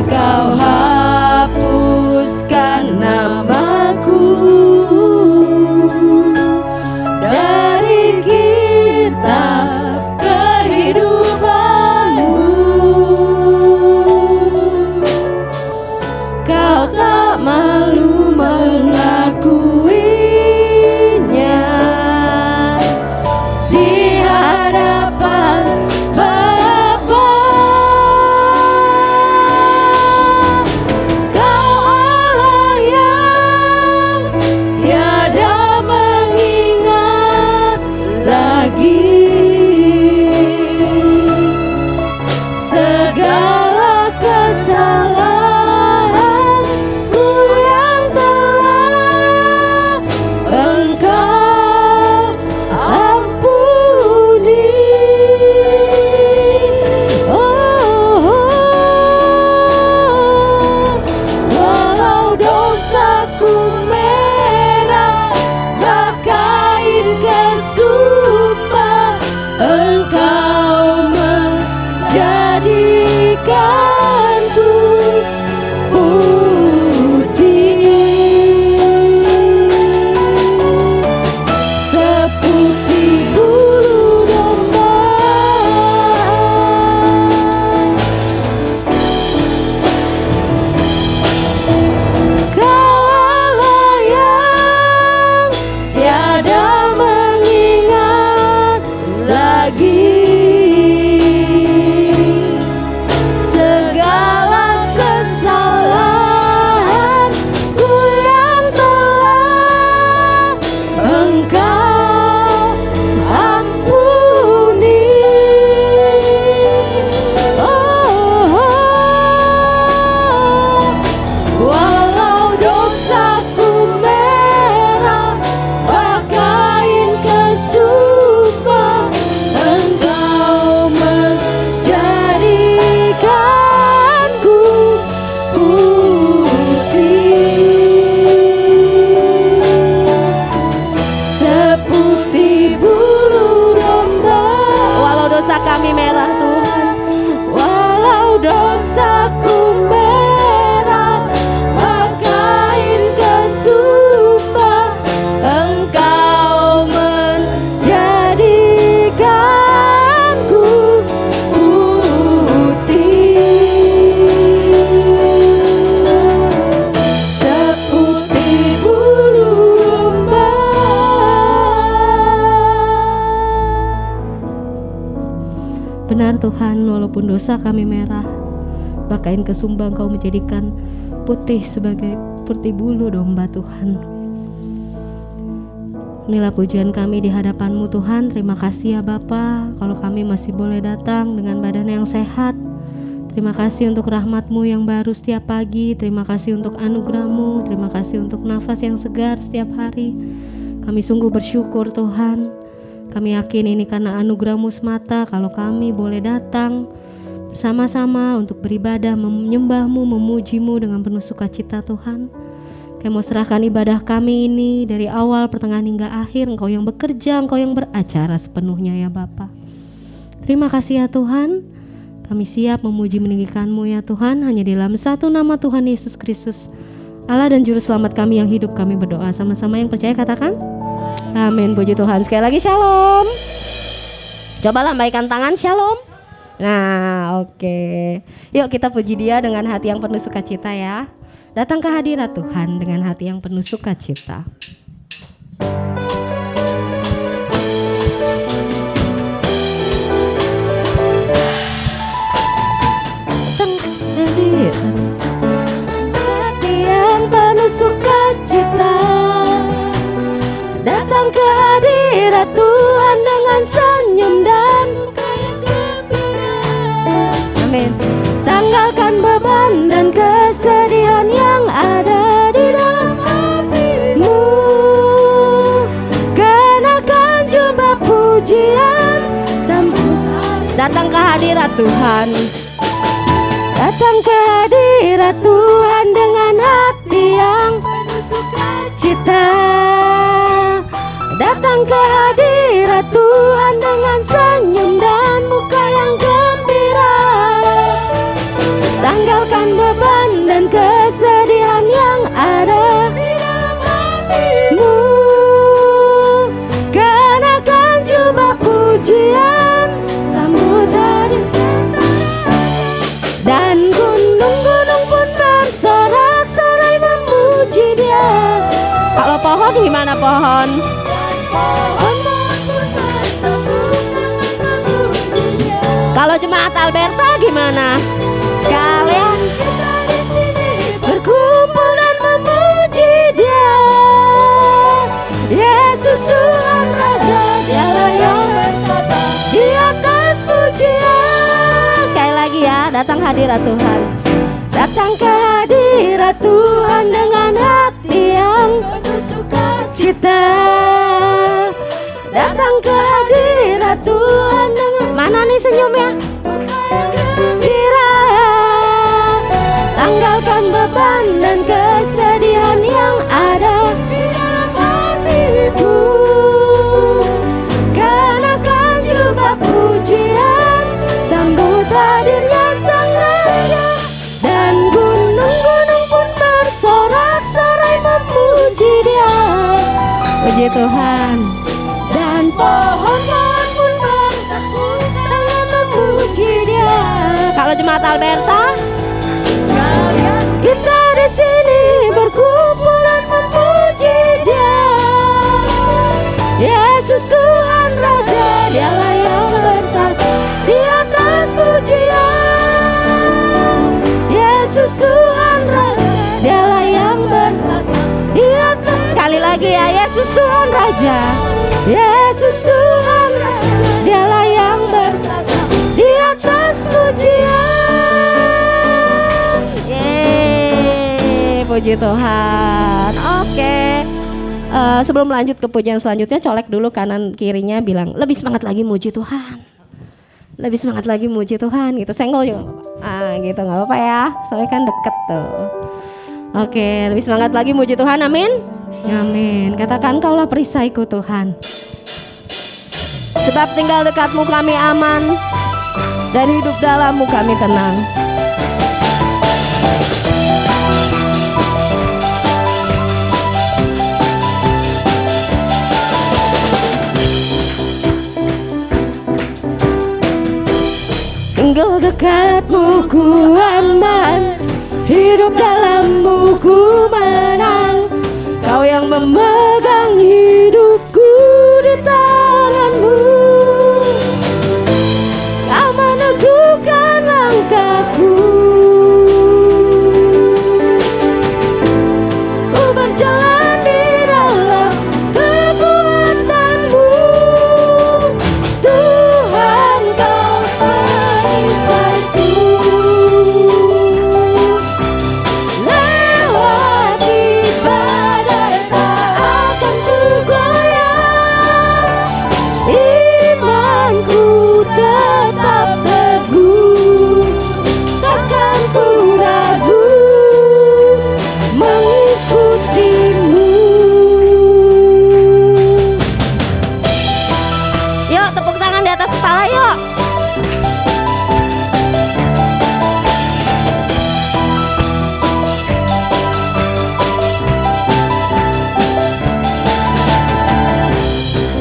Kau hapuskan namaku dari kitab kehidupanmu. Kau tak malu mengakuinya di hadapan Bapa. Kau Allah yang tiada mengingat lagi segala kesalahanku yang telah Engkau ampuni. Walau dosaku merah bagaikan kesumpah, Engkau menjadikanku putih seputih bulu domba. Kau Allah yang tiada mengingat lagi segala kesalahanku yang telah Engkau ampuni. Walau dosaku merah bagaikan kesumpah, Engkau menjadikanku putih seputih bulu domba. Walau dosa kami merah Tuhan, walau dosaku merah bagaikan kesumpah, Engkau menjadikanku putih seputih bulu domba. Benar Tuhan, walaupun dosa kami merah bagaikan kesumpah, Engkau menjadikan putih seperti bulu domba Tuhan. Inilah pujian kami di hadapan-Mu Tuhan. Terima kasih ya Bapa, kalau kami masih boleh datang dengan badan yang sehat. Terima kasih untuk rahmat-Mu yang baru setiap pagi. Terima kasih untuk anugerah-Mu. Terima kasih untuk nafas yang segar setiap hari. Kami sungguh bersyukur Tuhan. Kami yakin ini karena anugerah-Mu semata kalau kami boleh datang bersama-sama untuk beribadah, menyembah-Mu, memuji-Mu dengan penuh sukacita Tuhan. Kami mau serahkan ibadah kami ini dari awal, pertengahan hingga akhir. Engkau yang bekerja, Engkau yang beracara sepenuhnya ya Bapa. Terima kasih ya Tuhan. Kami siap memuji meninggikan-Mu ya Tuhan. Hanya di dalam satu nama Tuhan Yesus Kristus, Allah dan Juru Selamat kami yang hidup, kami berdoa. Sama-sama yang percaya katakan amin. Puji Tuhan. Sekali lagi shalom. Coba lambaikan tangan, shalom. Nah oke. Yuk kita puji Dia dengan hati yang penuh sukacita ya. Datang ke hadirat Tuhan dengan hati yang penuh sukacita. Datang ke hadirat, hati yang penuh sukacita. Datang ke hadirat Tuhan dengan senyum dan muka yang gembira. Amin. Tanggalkan beban dan kesedihan yang ada di dalam hatimu. Kenakan jubah pujian, sambut datang ke hadirat Tuhan. Datang ke hadirat Tuhan dengan hati yang penuh sukacita. Datang ke hadirat Tuhan dengan senyum dan muka yang gembira. Tanggalkan beban dan kesedihan yang ada di dalam hatimu. Kenakan jubah pujian, sambut hadirnya Sang Raja. Dan gunung-gunung pun bersorak-sorai memuji Dia. Kalau pohon gimana pohon? Kalau jemaat Alberta gimana? Sekalian kita di sini berkumpul dan memuji Dia. Yesus Tuhan Raja, Dialah yang bertata di atas pujian. Sekali lagi ya, datang hadirat Tuhan. Datang ke hadirat Tuhan dengan hati yang penuh sukacita. Datang ke hadirat Tuhan dengan mana nih senyumnya? Muka yang gembira. Tanggalkan beban dan kesedihan yang ada di dalam hatimu. Kenakan jubah pujian, sambut hadirnya Sang Raja. Dan gunung-gunung pun bersorak-sorai memuji Dia. Puji Tuhan. Dan pohon-pohon pun bertekuk tangan memuji Dia. Kalau jemaat Alberta, sekalian kita di sini berkumpul dan memuji Dia. Yesus Tuhan Raja, Dialah yang bertata di atas pujian. Yesus Tuhan Raja, Dialah yang bertata di atas. Sekali lagi ya, Yesus Tuhan Raja. Yesus Tuhan Raja, Dialah yang bertata di atas pujian. Yeay, puji Tuhan. Oke. Sebelum lanjut ke pujian selanjutnya, colek dulu kanan kirinya, bilang lebih semangat lagi muji Tuhan. Lebih semangat lagi muji Tuhan gitu. Senggol juga gitu, nggak apa-apa ya. Soalnya kan deket tuh. Oke, lebih semangat lagi muji Tuhan, amin. Amin. Katakan, Kaulah perisaiku Tuhan. Sebab tinggal dekatmu kami aman, dan hidup dalammu kami tenang. Tinggal dekatmu ku aman, hidup dalammu ku menang. Kau yang memegang hidupku di tanganmu. Kau meneguhkan langkahku. Ku berjalan di dalam kekuatanmu. Tuhan, Kau perisaiku. Lewati badai tak akan ku goyah. Imanku tetap teguh, takkan ku ragu mengikutimu. Yuk, tepuk tangan di atas kepala yuk.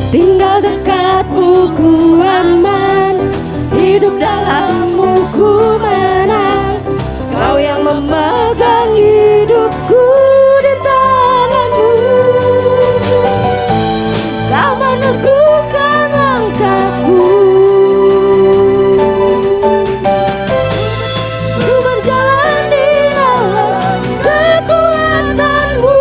Tinggal dekatmu ku aman, hidup dalammu ku menang. Kau yang memegang hidupku di tanganmu. Kau meneguhkan langkahku. Ku berjalan di dalam kekuatanmu.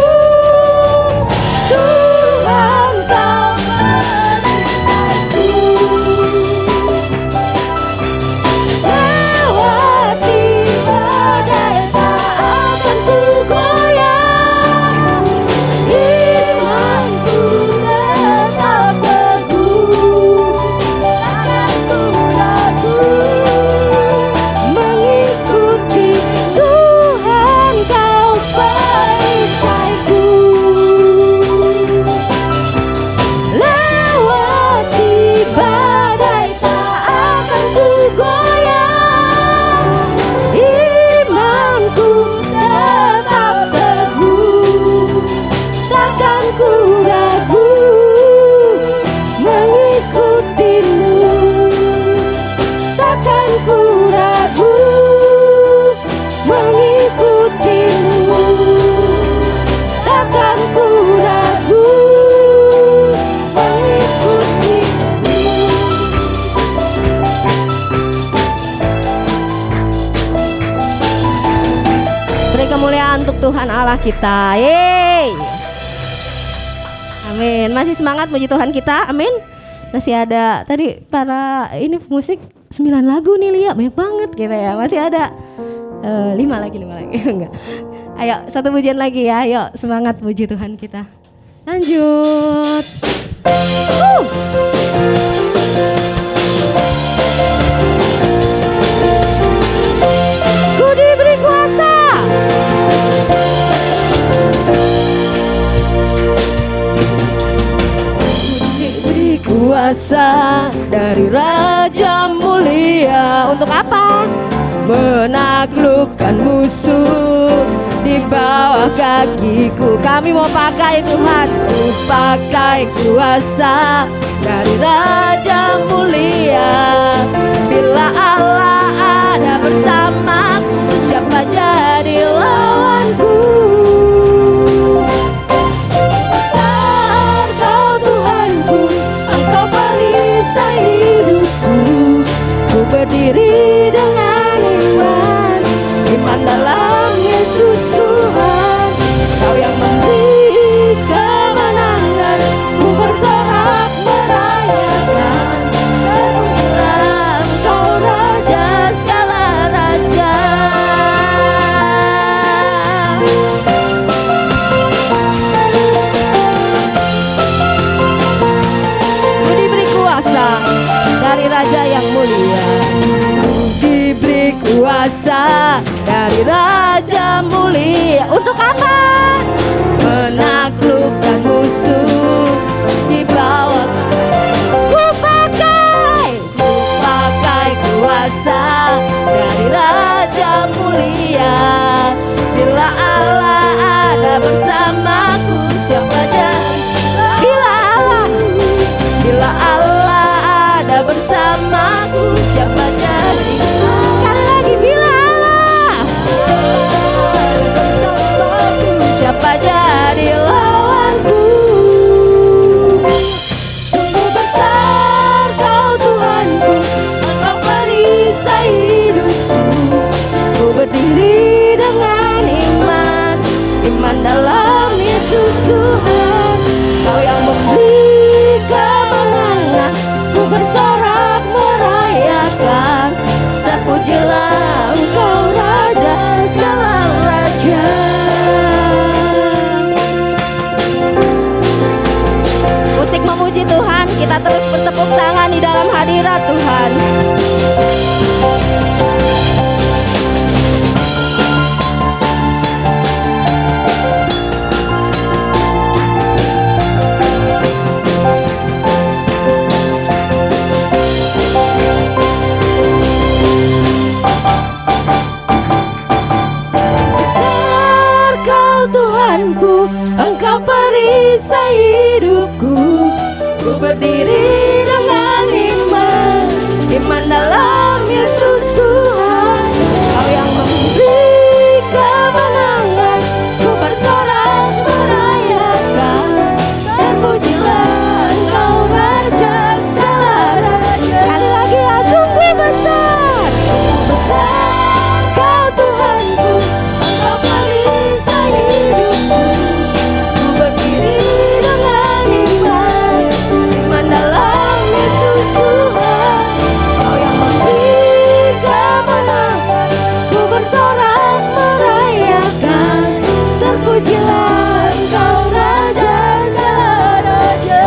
Tuhan, Kau perisaiku. Lewati badai tak akan ku kemuliaan untuk Tuhan Allah kita. Yeay. Amin. Masih semangat puji Tuhan kita. Amin. Masih ada tadi para ini musik 9 lagu nih Lia, banyak banget gitu ya. Masih ada 5 lagi enggak. Ayo satu pujian lagi ya. Ayo semangat puji Tuhan kita. Lanjut. Ku diberi kuasa. Diberi kuasa dari Raja Mulia. Untuk apa? Menaklukkan musuh di bawah kakiku. Kami mau pakai Tuhan. Ku pakai kuasa dari Raja Mulia. Bila Allah ada bersamaku, siapa jadi lawanku? Besar Kau Tuhanku, Engkau perisai hidupku. Ku berdiri dengan iman, iman dalam Yesus Tuhan. Kau yang memberi kemenangan, ku bersorak merayakan. Terpujilah Engkau Raja segala raja. Ku diberi kuasa dari Raja yang mulia. Diberi kuasa dari Raja Mulia. Untuk apa? Menaklukkan musuh di bawah. Ku pakai kuasa dari Raja Mulia. Bila Allah ada bersamaku, siapa jadi? Bila Allah ada bersamaku, siapa jadi? Sekali lagi, bila Allah ada bersamaku, siapa jadi lawanku? Sungguh besar Kau Tuhanku, Engkau perisai hidupku. Ku berdiri dengan iman, iman dalam Yesus Tuhan. Kau yang memberi kemenangan, ku bersorak merayakan. Terpujilah Engkau Raja segala raja. Musik memuji Tuhan, kita terus bertepuk tangan di dalam hadirat Tuhan. Besar Kau Tuhanku, Engkau perisai hidupku. Ku berdiri dengan iman, iman dalam Yesus Tuhan. Kau yang memberi kemenangan, ku bersorak merayakan. Terpujilah Engkau Raja segala raja. Sekali lagi ya, sungguh besar, sungguh besar Kau Tuhanku, Engkau perisai hidupku. Ku berdiri dengan iman, iman dalam Yesus Tuhan. Kau yang memberi kemenangan, ku bersorak merayakan. Terpujilah Engkau Raja segala raja.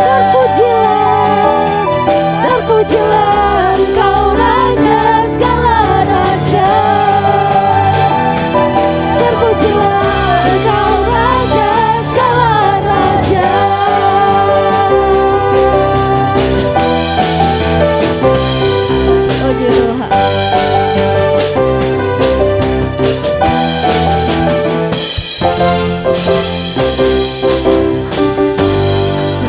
Terpujilah Engkau Raja segala raja. Terpujilah Engkau Raja segala raja. Puji Tuhan.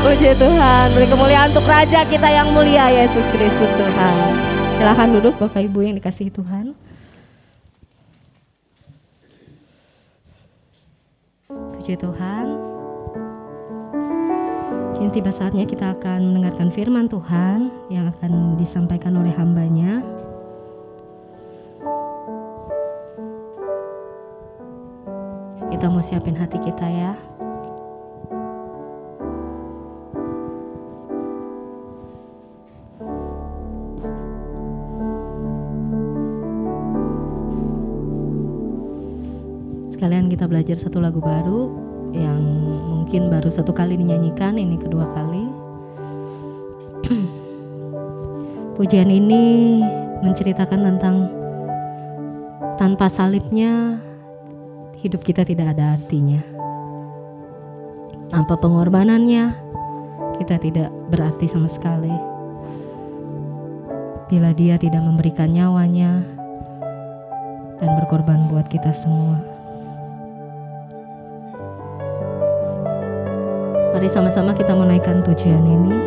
Puji Tuhan, beri kemuliaan untuk Raja kita yang mulia, Yesus Kristus Tuhan. Silahkan duduk Bapak Ibu yang dikasihi Tuhan. Puji Tuhan. Kini tiba saatnya kita akan mendengarkan firman Tuhan yang akan disampaikan oleh hambanya. Kita mau siapin hati kita ya. Sekalian kita belajar satu lagu baru yang mungkin baru satu kali dinyanyikan, ini kedua kali. Pujian ini menceritakan tentang tanpa salibnya hidup kita tidak ada artinya. Tanpa pengorbanannya kita tidak berarti sama sekali. Bila dia tidak memberikan nyawanya dan berkorban buat kita semua. Mari sama-sama kita menaikkan pujian ini.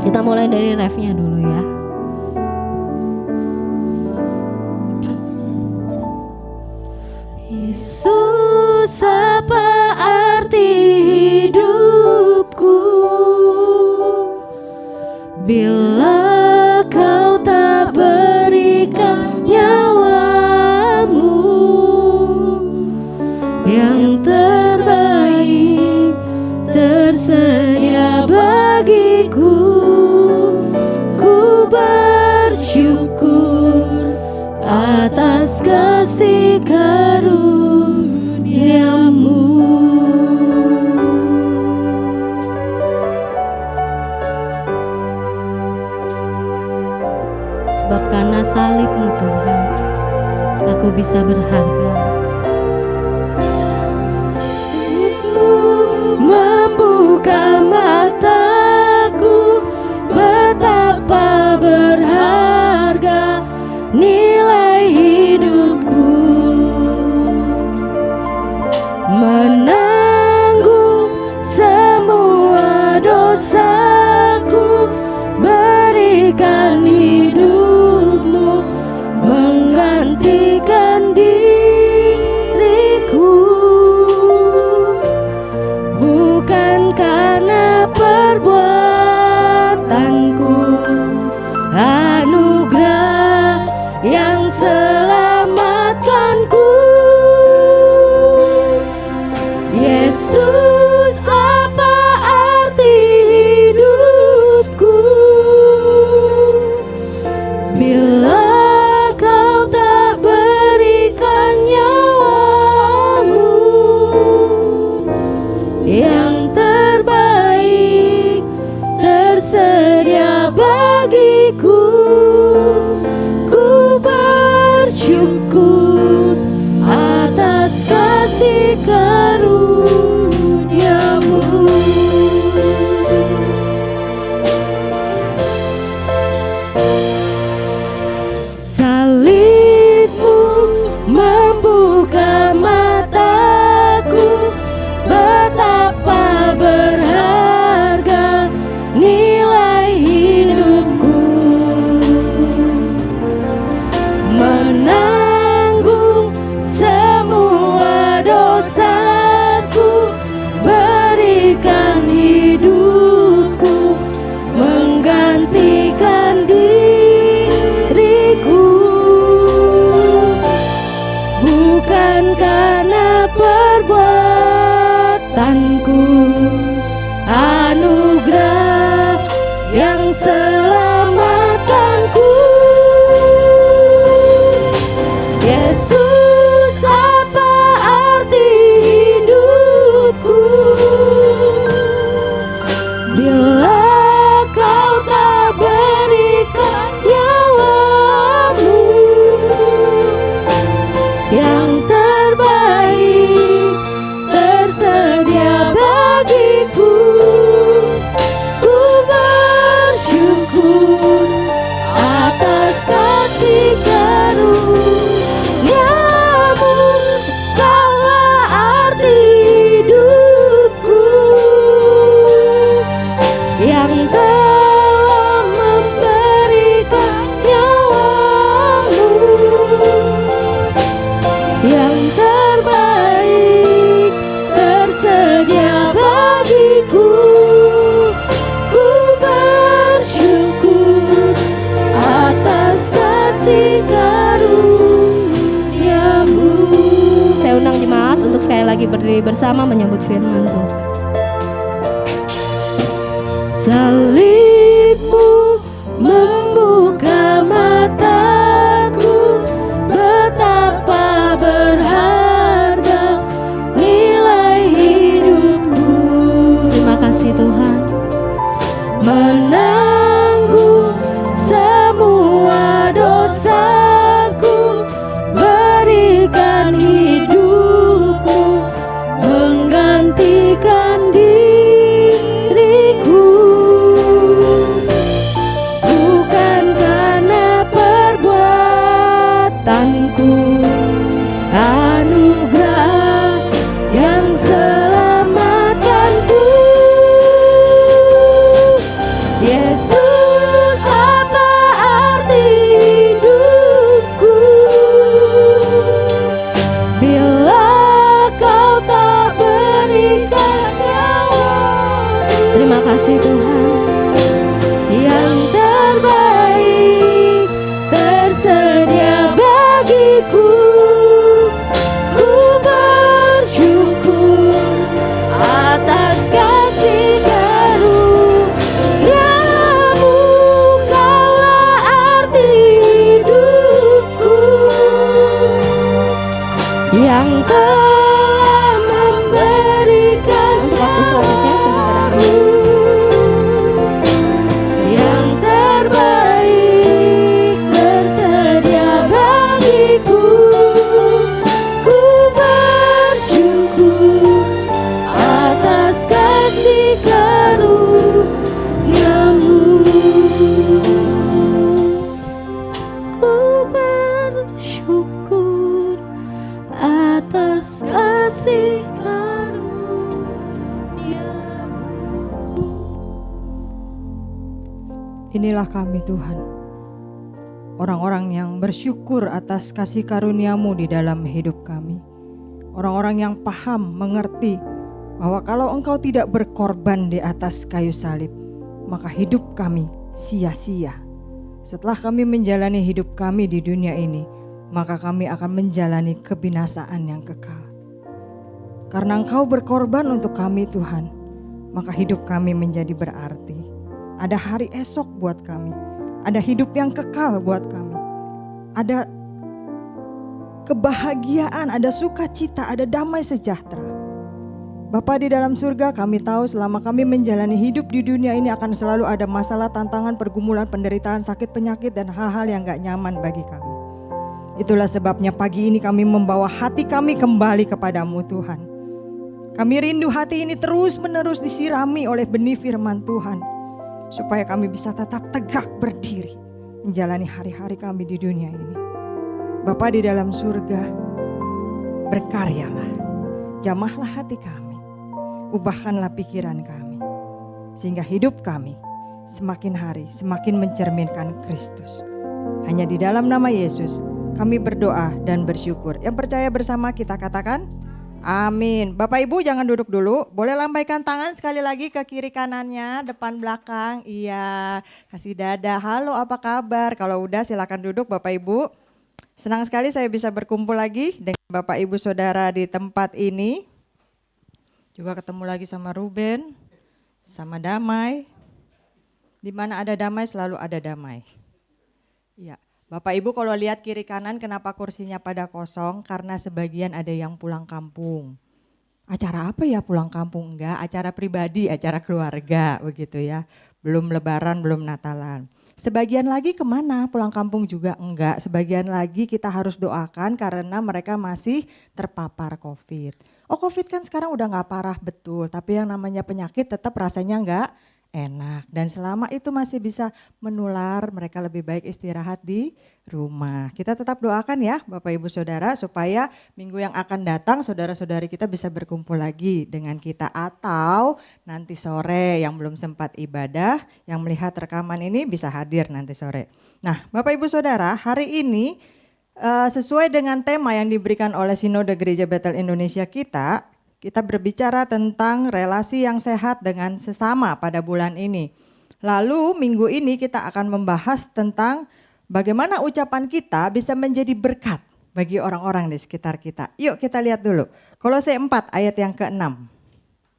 Kita mulai dari refnya dulu ya. Yesus, apa arti hidupku bila kau tak berikan nyawamu yang terbaik tersedia bagiku. Ku bersyukur atas kasih karunia-Mu. Sebab karena salib-Mu Tuhan, aku bisa berharga. Membuka mataku, betapa berharga nilai hidupku. Menanggung semua dosaku, berikan hidupmu menggantikan diriku. Bukan karena perbuatanku, anugerah yang selamatkanku. Yesus, apa arti hidupku bila kau tak berikan nyawamu yang terbaik tersedia bagiku. Ku bersyukur atas kasih karunia-Mu. Salib-Mu membuka mataku, betapa berharga nilai hidupku. Menanggung semua dosaku, berikan hidupku menggantikan diriku. Bukan karena perbuatanku, anugerah yang selamatkanku. Yesus, apa arti hidupku bila kau tak berikan nyawamu yang terbaik tersedia bagiku. Ku bersyukur atas kasih karunia-Mu. Kaulah arti hidupku yang telah memberikan nyawamu yang terbaik tersedia bagiku. Ku bersyukur atas kasih karunia-Mu. Saya lagi berdiri bersama menyambut firman Tuhan. Salibmu membuka mataku, betapa berharga nilai hidupku. Terima kasih Tuhan. Menanggung semua dosaku, berikan hidupmu menggantikan diriku. Bukan karena perbuatanku, anugerah yang selamatkanku. Yesus, apa arti hidupku bila kau tak berikan nyawa? Terima kasih Tuhan. Yang terbaik tersedia bagiku. Ku bersyukur atas kasih karunia-Mu. Kaulah arti hidupku, yang telah memberikan untuk waktu selanjutnya seseorang yang terbaik tersedia bagiku. Ku bersyukur atas kasih karunia-Mu. Ku bersyukur atas kasih karunia-Mu. Inilah kami Tuhan, orang-orang yang bersyukur atas kasih karunia-Mu di dalam hidup kami. Orang-orang yang paham, mengerti bahwa kalau Engkau tidak berkorban di atas kayu salib, maka hidup kami sia-sia. Setelah kami menjalani hidup kami di dunia ini, maka kami akan menjalani kebinasaan yang kekal. Karena Engkau berkorban untuk kami Tuhan, maka hidup kami menjadi berarti. Ada hari esok buat kami, ada hidup yang kekal buat kami, ada kebahagiaan, ada sukacita, ada damai sejahtera. Bapa di dalam surga, kami tahu selama kami menjalani hidup di dunia ini akan selalu ada masalah, tantangan, pergumulan, penderitaan, sakit, penyakit, dan hal-hal yang gak nyaman bagi kami. Itulah sebabnya pagi ini kami membawa hati kami kembali kepadamu Tuhan. Kami rindu hati ini terus-menerus disirami oleh benih firman Tuhan, supaya kami bisa tetap tegak berdiri menjalani hari-hari kami di dunia ini. Bapa di dalam surga, berkaryalah, jamahlah hati kami, ubahkanlah pikiran kami, sehingga hidup kami semakin hari semakin mencerminkan Kristus. Hanya di dalam nama Yesus kami berdoa dan bersyukur. Yang percaya bersama kita katakan amin. Bapak Ibu jangan duduk dulu, boleh lambaikan tangan sekali lagi ke kiri kanannya, depan belakang. Iya, kasih dada. Halo, apa kabar? Kalau udah silakan duduk Bapak Ibu. Senang sekali saya bisa berkumpul lagi dengan Bapak Ibu Saudara di tempat ini. Juga ketemu lagi sama Ruben, sama Damai. Di mana ada damai selalu ada damai. Iya. Bapak Ibu kalau lihat kiri kanan kenapa kursinya pada kosong? Karena sebagian ada yang pulang kampung. Acara apa ya pulang kampung? Enggak, acara pribadi, acara keluarga begitu ya. Belum lebaran, belum Natalan. Sebagian lagi kemana? Pulang kampung juga enggak. Sebagian lagi kita harus doakan karena mereka masih terpapar COVID. Oh COVID kan sekarang udah gak parah betul. Tapi yang namanya penyakit tetap rasanya enggak enak, dan selama itu masih bisa menular, mereka lebih baik istirahat di rumah. Kita tetap doakan ya Bapak Ibu Saudara supaya minggu yang akan datang saudara-saudari kita bisa berkumpul lagi dengan kita, atau nanti sore yang belum sempat ibadah, yang melihat rekaman ini bisa hadir nanti sore. Nah Bapak Ibu Saudara, hari ini sesuai dengan tema yang diberikan oleh Sinode Gereja Bethel Indonesia kita berbicara tentang relasi yang sehat dengan sesama pada bulan ini. Lalu minggu ini kita akan membahas tentang bagaimana ucapan kita bisa menjadi berkat bagi orang-orang di sekitar kita. Yuk kita lihat dulu. Kolose 4 ayat yang ke-6.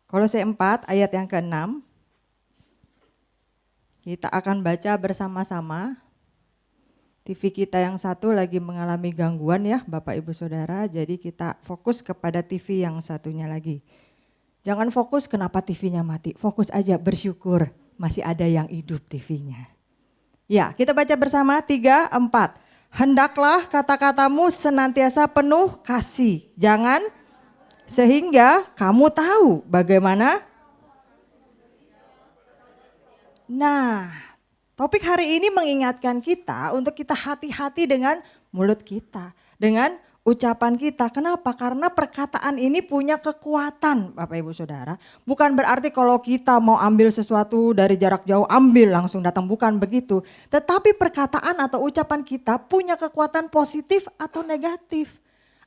Kolose 4 ayat yang ke-6. Kita akan baca bersama-sama. TV kita yang satu lagi mengalami gangguan ya Bapak Ibu Saudara. Jadi kita fokus kepada TV yang satunya lagi. Jangan fokus kenapa TV-nya mati. Fokus aja bersyukur masih ada yang hidup TV-nya. Ya, kita baca bersama 3, 4. Hendaklah kata-katamu senantiasa penuh kasih. Jangan sehingga kamu tahu bagaimana. Nah, topik hari ini mengingatkan kita untuk kita hati-hati dengan mulut kita. Dengan ucapan kita. Kenapa? Karena perkataan ini punya kekuatan Bapak Ibu Saudara. Bukan berarti kalau kita mau ambil sesuatu dari jarak jauh ambil langsung datang. Bukan begitu. Tetapi perkataan atau ucapan kita punya kekuatan positif atau negatif.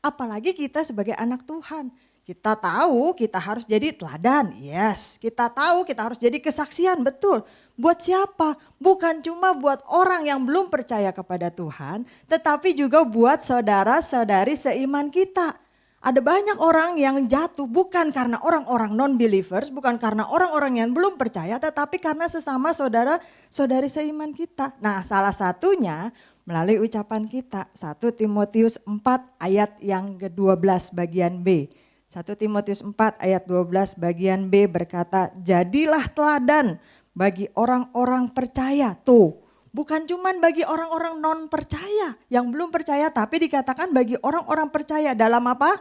Apalagi kita sebagai anak Tuhan. Kita tahu kita harus jadi teladan. Yes. Kita tahu kita harus jadi kesaksian. Betul. Buat siapa? Bukan cuma buat orang yang belum percaya kepada Tuhan, tetapi juga buat saudara-saudari seiman kita. Ada banyak orang yang jatuh bukan karena orang-orang non-believers, bukan karena orang-orang yang belum percaya, tetapi karena sesama saudara-saudari seiman kita. Nah, salah satunya melalui ucapan kita. 1 Timotius 4 ayat yang ke-12 bagian B. 1 Timotius 4 ayat 12 bagian B berkata, jadilah teladan bagi orang-orang percaya. Tuh, bukan cuman bagi orang-orang non percaya yang belum percaya, tapi dikatakan bagi orang-orang percaya dalam apa?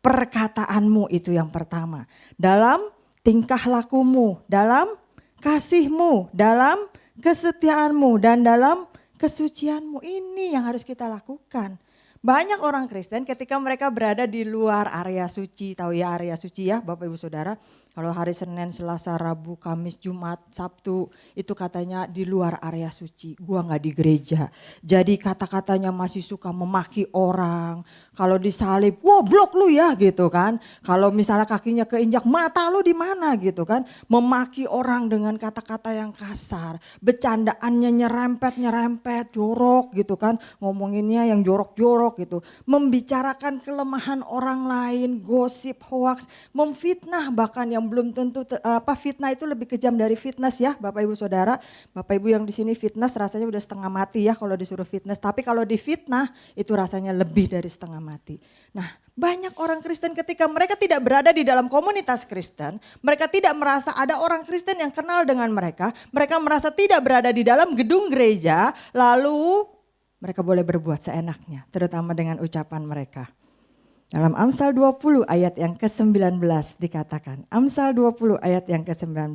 Perkataanmu itu yang pertama. Dalam tingkah lakumu, dalam kasihmu, dalam kesetiaanmu, dan dalam kesucianmu. Ini yang harus kita lakukan. Banyak orang Kristen ketika mereka berada di luar area suci, tahu ya area suci ya Bapak Ibu Saudara. Kalau hari Senin, Selasa, Rabu, Kamis, Jumat, Sabtu itu katanya di luar area suci. Gua gak di gereja. Jadi kata-katanya masih suka memaki orang. Kalau disalib, goblok lu ya gitu kan. Kalau misalnya kakinya keinjak, mata lu di mana gitu kan. Memaki orang dengan kata-kata yang kasar. Bercandaannya nyerempet, jorok gitu kan. Ngomonginnya yang jorok-jorok gitu. Membicarakan kelemahan orang lain, gosip, hoaks, memfitnah bahkan yang belum tentu fitnah itu lebih kejam dari fitness ya Bapak Ibu Saudara. Bapak Ibu yang di sini fitness rasanya udah setengah mati ya kalau disuruh fitness. Tapi kalau di fitnah itu rasanya lebih dari setengah mati. Nah, banyak orang Kristen ketika mereka tidak berada di dalam komunitas Kristen, mereka tidak merasa ada orang Kristen yang kenal dengan mereka merasa tidak berada di dalam gedung gereja, lalu mereka boleh berbuat seenaknya, terutama dengan ucapan mereka. Dalam Amsal 20 ayat yang ke-19 dikatakan, Amsal 20 ayat yang ke-19,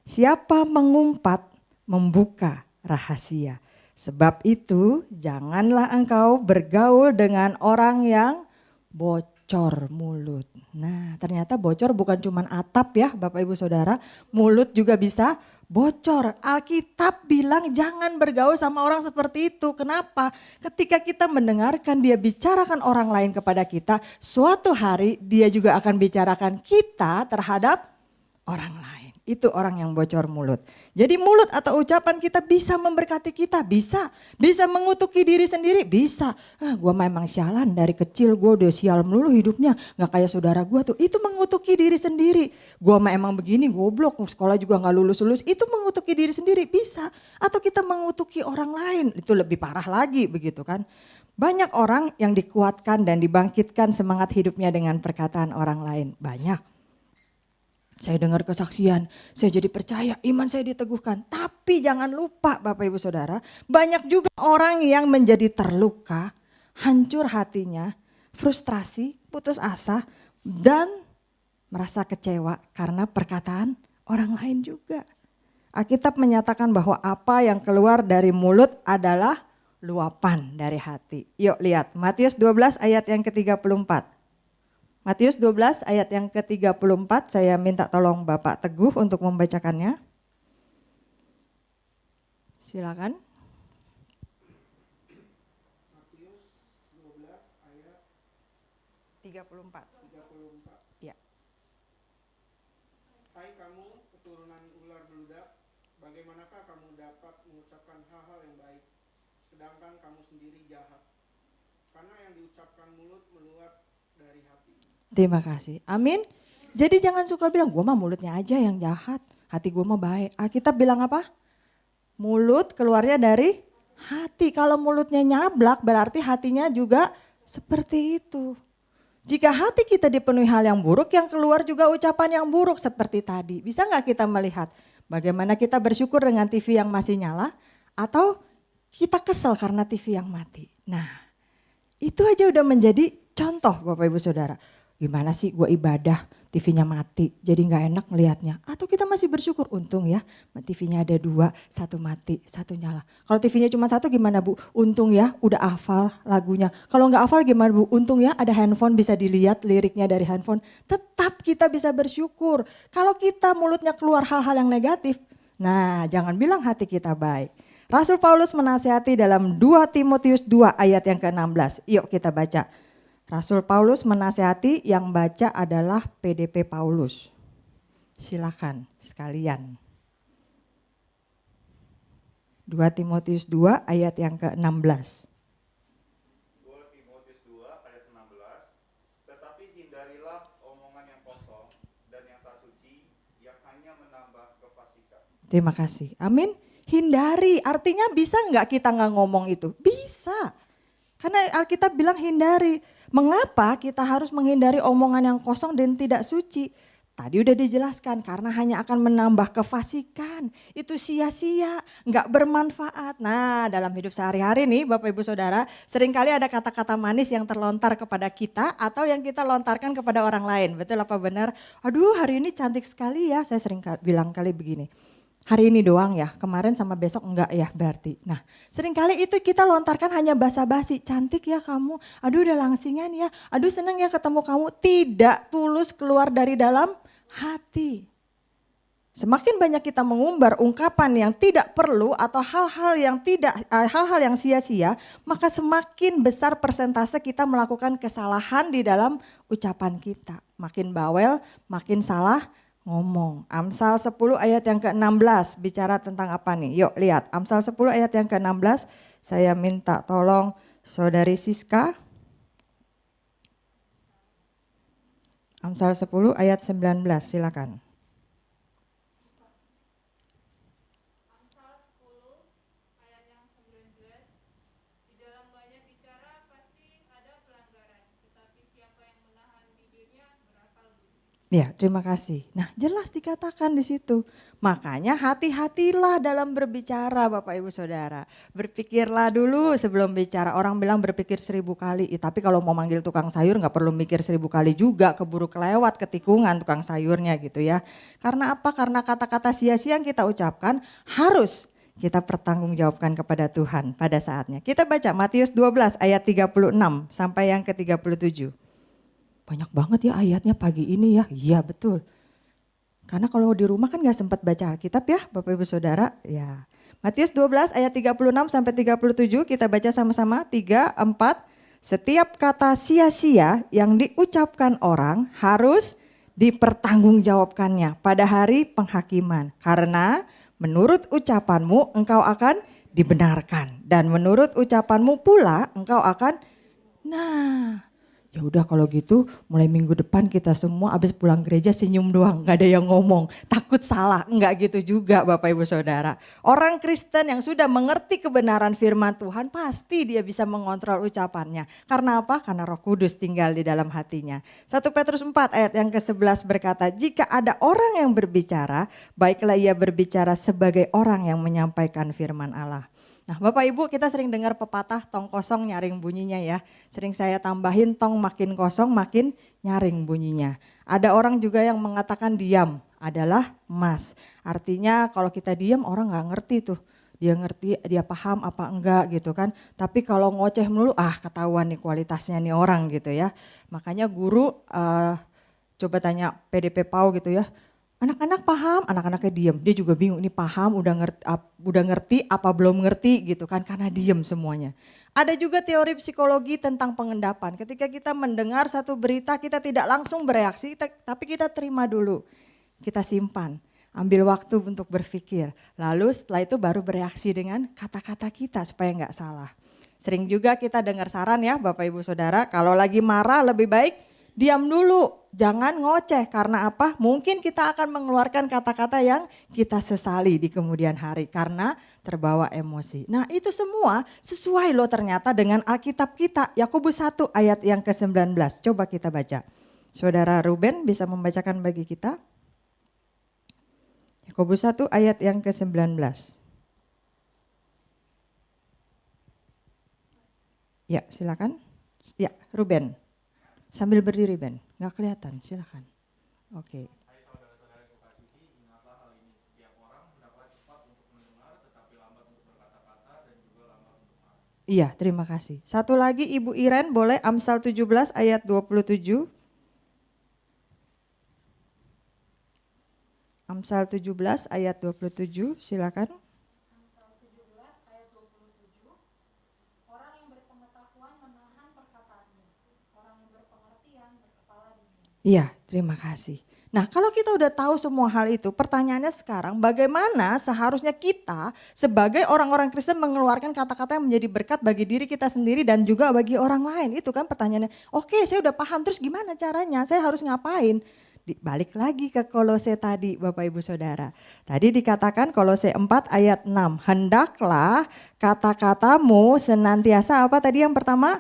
siapa mengumpat membuka rahasia. Sebab itu janganlah engkau bergaul dengan orang yang bocor mulut. Nah, ternyata bocor bukan cuma atap ya Bapak Ibu Saudara, mulut juga bisa bocor. Alkitab bilang jangan bergaul sama orang seperti itu. Kenapa? Ketika kita mendengarkan dia bicarakan orang lain kepada kita, suatu hari dia juga akan bicarakan kita terhadap orang lain. Itu orang yang bocor mulut. Jadi mulut atau ucapan kita bisa memberkati kita, bisa mengutuki diri sendiri, bisa. Gue memang sialan dari kecil, gue udah sial melulu hidupnya, nggak kayak saudara gue tuh. Itu mengutuki diri sendiri. Gue emang begini, goblok, sekolah juga nggak lulus. Itu mengutuki diri sendiri, bisa. Atau kita mengutuki orang lain, itu lebih parah lagi begitu kan. Banyak orang yang dikuatkan dan dibangkitkan semangat hidupnya dengan perkataan orang lain, banyak. Saya dengar kesaksian, saya jadi percaya, iman saya diteguhkan. Tapi jangan lupa Bapak Ibu Saudara, banyak juga orang yang menjadi terluka, hancur hatinya, frustrasi, putus asa, dan merasa kecewa karena perkataan orang lain juga. Alkitab menyatakan bahwa apa yang keluar dari mulut adalah luapan dari hati. Yuk lihat, Matius 12 ayat yang ke-34. Matius 12 ayat yang ke-34, saya minta tolong Bapak Teguh untuk membacakannya. Silakan. Matius 12 ayat 34. Ya. Hai kamu keturunan ular beludak, bagaimanakah kamu dapat mengucapkan hal-hal yang baik, sedangkan kamu sendiri jahat? karena yang diucapkan mulut meluap dari hati. Terima kasih. Amin. Jadi jangan suka bilang, gue mah mulutnya aja yang jahat, hati gue mah baik. Alkitab bilang apa? Mulut keluarnya dari hati. Kalau mulutnya nyablak berarti hatinya juga seperti itu. Jika hati kita dipenuhi hal yang buruk, yang keluar juga ucapan yang buruk seperti tadi. Bisa nggak kita melihat bagaimana kita bersyukur dengan TV yang masih nyala atau kita kesel karena TV yang mati. Nah, itu aja udah menjadi contoh Bapak Ibu Saudara. Gimana sih gue ibadah, TV-nya mati, jadi gak enak ngelihatnya. Atau kita masih bersyukur, untung ya TV-nya ada 2, 1 mati, 1 nyala. Kalau TV-nya cuma 1 gimana Bu? Untung ya udah hafal lagunya. Kalau gak hafal gimana Bu? Untung ya ada handphone bisa dilihat liriknya dari handphone. Tetap kita bisa bersyukur. Kalau kita mulutnya keluar hal-hal yang negatif, nah jangan bilang hati kita baik. Rasul Paulus menasihati dalam 2 Timotius 2 ayat yang ke-16. Yuk kita baca. Rasul Paulus menasihati, yang baca adalah PDP Paulus. Silakan sekalian. 2 Timotius 2 ayat yang ke-16. 2 Timotius 2 ayat 16. Tetapi hindarilah omongan yang kosong dan yang tak suci, yang hanya menambah kefasikan. Terima kasih. Amin. Hindari, artinya bisa nggak kita nggak ngomong itu? Bisa. Karena Alkitab bilang hindari. Mengapa kita harus menghindari omongan yang kosong dan tidak suci? Tadi udah dijelaskan, karena hanya akan menambah kefasikan. Itu sia-sia, nggak bermanfaat. Nah, dalam hidup sehari-hari nih Bapak Ibu Saudara, seringkali ada kata-kata manis yang terlontar kepada kita atau yang kita lontarkan kepada orang lain. Betul apa benar? Aduh, hari ini cantik sekali ya. Saya sering bilang kali begini. Hari ini doang ya, kemarin sama besok enggak ya berarti. Nah, seringkali itu kita lontarkan hanya basa-basi. Cantik ya kamu, aduh udah langsingan ya, aduh senang ya ketemu kamu. Tidak tulus keluar dari dalam hati. Semakin banyak kita mengumbar ungkapan yang tidak perlu atau hal-hal yang sia-sia, maka semakin besar persentase kita melakukan kesalahan di dalam ucapan kita. Makin bawel, makin salah ngomong. Amsal 10 ayat yang ke-16 bicara tentang apa nih? Yuk lihat, Amsal 10 ayat yang ke-16, saya minta tolong Saudari Siska. Amsal 10 ayat 19, silakan. Amsal 10 ayat yang 19, di dalam banyak bicara pasti ada pelanggaran, tetapi siapa yang menahan bibirnya berakal budi. Ya, terima kasih. Nah, jelas dikatakan di situ. Makanya hati-hatilah dalam berbicara Bapak Ibu Saudara. Berpikirlah dulu sebelum bicara. Orang bilang berpikir 1000 kali. Tapi kalau mau manggil tukang sayur gak perlu mikir 1000 kali juga. Keburu kelewat ketikungan tukang sayurnya gitu ya. Karena apa? Karena kata-kata sia-sia yang kita ucapkan harus kita pertanggungjawabkan kepada Tuhan pada saatnya. Kita baca Matius 12 ayat 36 sampai yang ke-37. Banyak banget ya ayatnya pagi ini ya. Iya betul. Karena kalau di rumah kan gak sempat baca Alkitab ya Bapak Ibu Saudara. Ya. Matius 12 ayat 36 sampai 37 kita baca sama-sama. 3, 4. Setiap kata sia-sia yang diucapkan orang harus dipertanggungjawabkannya pada hari penghakiman. Karena menurut ucapanmu engkau akan dibenarkan. Dan menurut ucapanmu pula engkau akan, nah ya udah kalau gitu mulai minggu depan kita semua abis pulang gereja senyum doang, gak ada yang ngomong, takut salah, enggak gitu juga Bapak Ibu Saudara. Orang Kristen yang sudah mengerti kebenaran firman Tuhan pasti dia bisa mengontrol ucapannya. Karena apa? Karena Roh Kudus tinggal di dalam hatinya. 1 Petrus 4 ayat yang ke-11 berkata, jika ada orang yang berbicara, baiklah ia berbicara sebagai orang yang menyampaikan firman Allah. Nah Bapak Ibu, kita sering dengar pepatah tong kosong nyaring bunyinya ya. Sering saya tambahin tong makin kosong makin nyaring bunyinya. Ada orang juga yang mengatakan diam adalah emas. Artinya kalau kita diam orang gak ngerti tuh. Dia ngerti, dia paham apa enggak gitu kan. Tapi kalau ngoceh melulu ketahuan nih kualitasnya nih orang gitu ya. Makanya guru coba tanya PDP PAU gitu ya. Anak-anak paham, anak-anaknya diem. Dia juga bingung, ini paham, udah ngerti apa belum ngerti gitu kan, karena diem semuanya. Ada juga teori psikologi tentang pengendapan. Ketika kita mendengar satu berita, kita tidak langsung bereaksi, tapi kita terima dulu. Kita simpan, ambil waktu untuk berpikir. Lalu setelah itu baru bereaksi dengan kata-kata kita supaya nggak salah. Sering juga kita dengar saran ya Bapak Ibu Saudara, kalau lagi marah lebih baik diam dulu, jangan ngoceh. Karena apa? Mungkin kita akan mengeluarkan kata-kata yang kita sesali di kemudian hari karena terbawa emosi. Nah itu semua sesuai loh ternyata dengan Alkitab kita. Yakobus 1 ayat yang ke-19. Coba kita baca. Saudara Ruben bisa membacakan bagi kita. Yakobus 1 ayat yang ke-19. Ya silakan. Ya Ruben. Sambil berdiri Ben, nggak kelihatan, silakan. Oke. Hai saudara-saudara yang kukasihi, ingatlah hal ini. Setiap orang hendaklah cepat untuk mendengar, tetapi lambat untuk berkata-kata dan juga lambat untuk marah. Iya, terima kasih. Satu lagi Ibu Iren boleh Amsal 17 ayat 27. Amsal 17 ayat 27, silakan. Amsal 17 ayat 27. Orang yang berpengetahuan menahan perkataannya, orang yang berpengertian berkepala dingin. Iya, terima kasih. Nah kalau kita udah tahu semua hal itu, pertanyaannya sekarang bagaimana seharusnya kita sebagai orang-orang Kristen mengeluarkan kata-kata yang menjadi berkat bagi diri kita sendiri dan juga bagi orang lain. Itu kan pertanyaannya, oke saya udah paham, terus gimana caranya, saya harus ngapain? Balik lagi ke Kolose tadi Bapak Ibu Saudara. Tadi dikatakan Kolose 4 ayat 6, hendaklah kata-katamu senantiasa apa tadi yang pertama?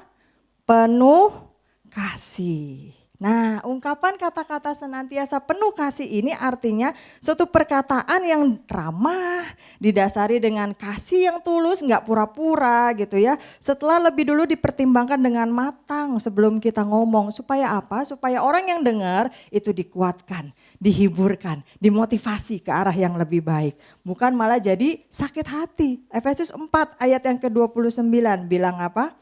Penuh kasih. Nah, ungkapan kata-kata senantiasa penuh kasih ini artinya suatu perkataan yang ramah, didasari dengan kasih yang tulus, nggak pura-pura gitu ya. Setelah lebih dulu dipertimbangkan dengan matang sebelum kita ngomong. Supaya apa? Supaya orang yang dengar itu dikuatkan, dihiburkan, dimotivasi ke arah yang lebih baik. Bukan malah jadi sakit hati. Efesus 4 ayat yang ke-29 bilang apa?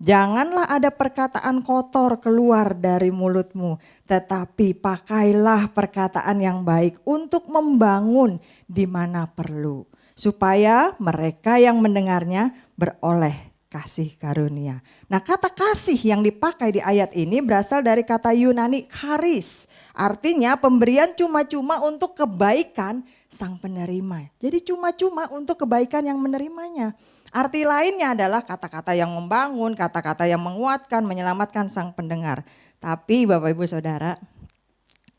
Janganlah ada perkataan kotor keluar dari mulutmu, tetapi pakailah perkataan yang baik untuk membangun di mana perlu, supaya mereka yang mendengarnya beroleh kasih karunia. Nah kata kasih yang dipakai di ayat ini berasal dari kata Yunani charis, artinya pemberian cuma-cuma untuk kebaikan sang penerima. Jadi cuma-cuma untuk kebaikan yang menerimanya. Arti lainnya adalah kata-kata yang membangun, kata-kata yang menguatkan, menyelamatkan sang pendengar. Tapi Bapak Ibu Saudara,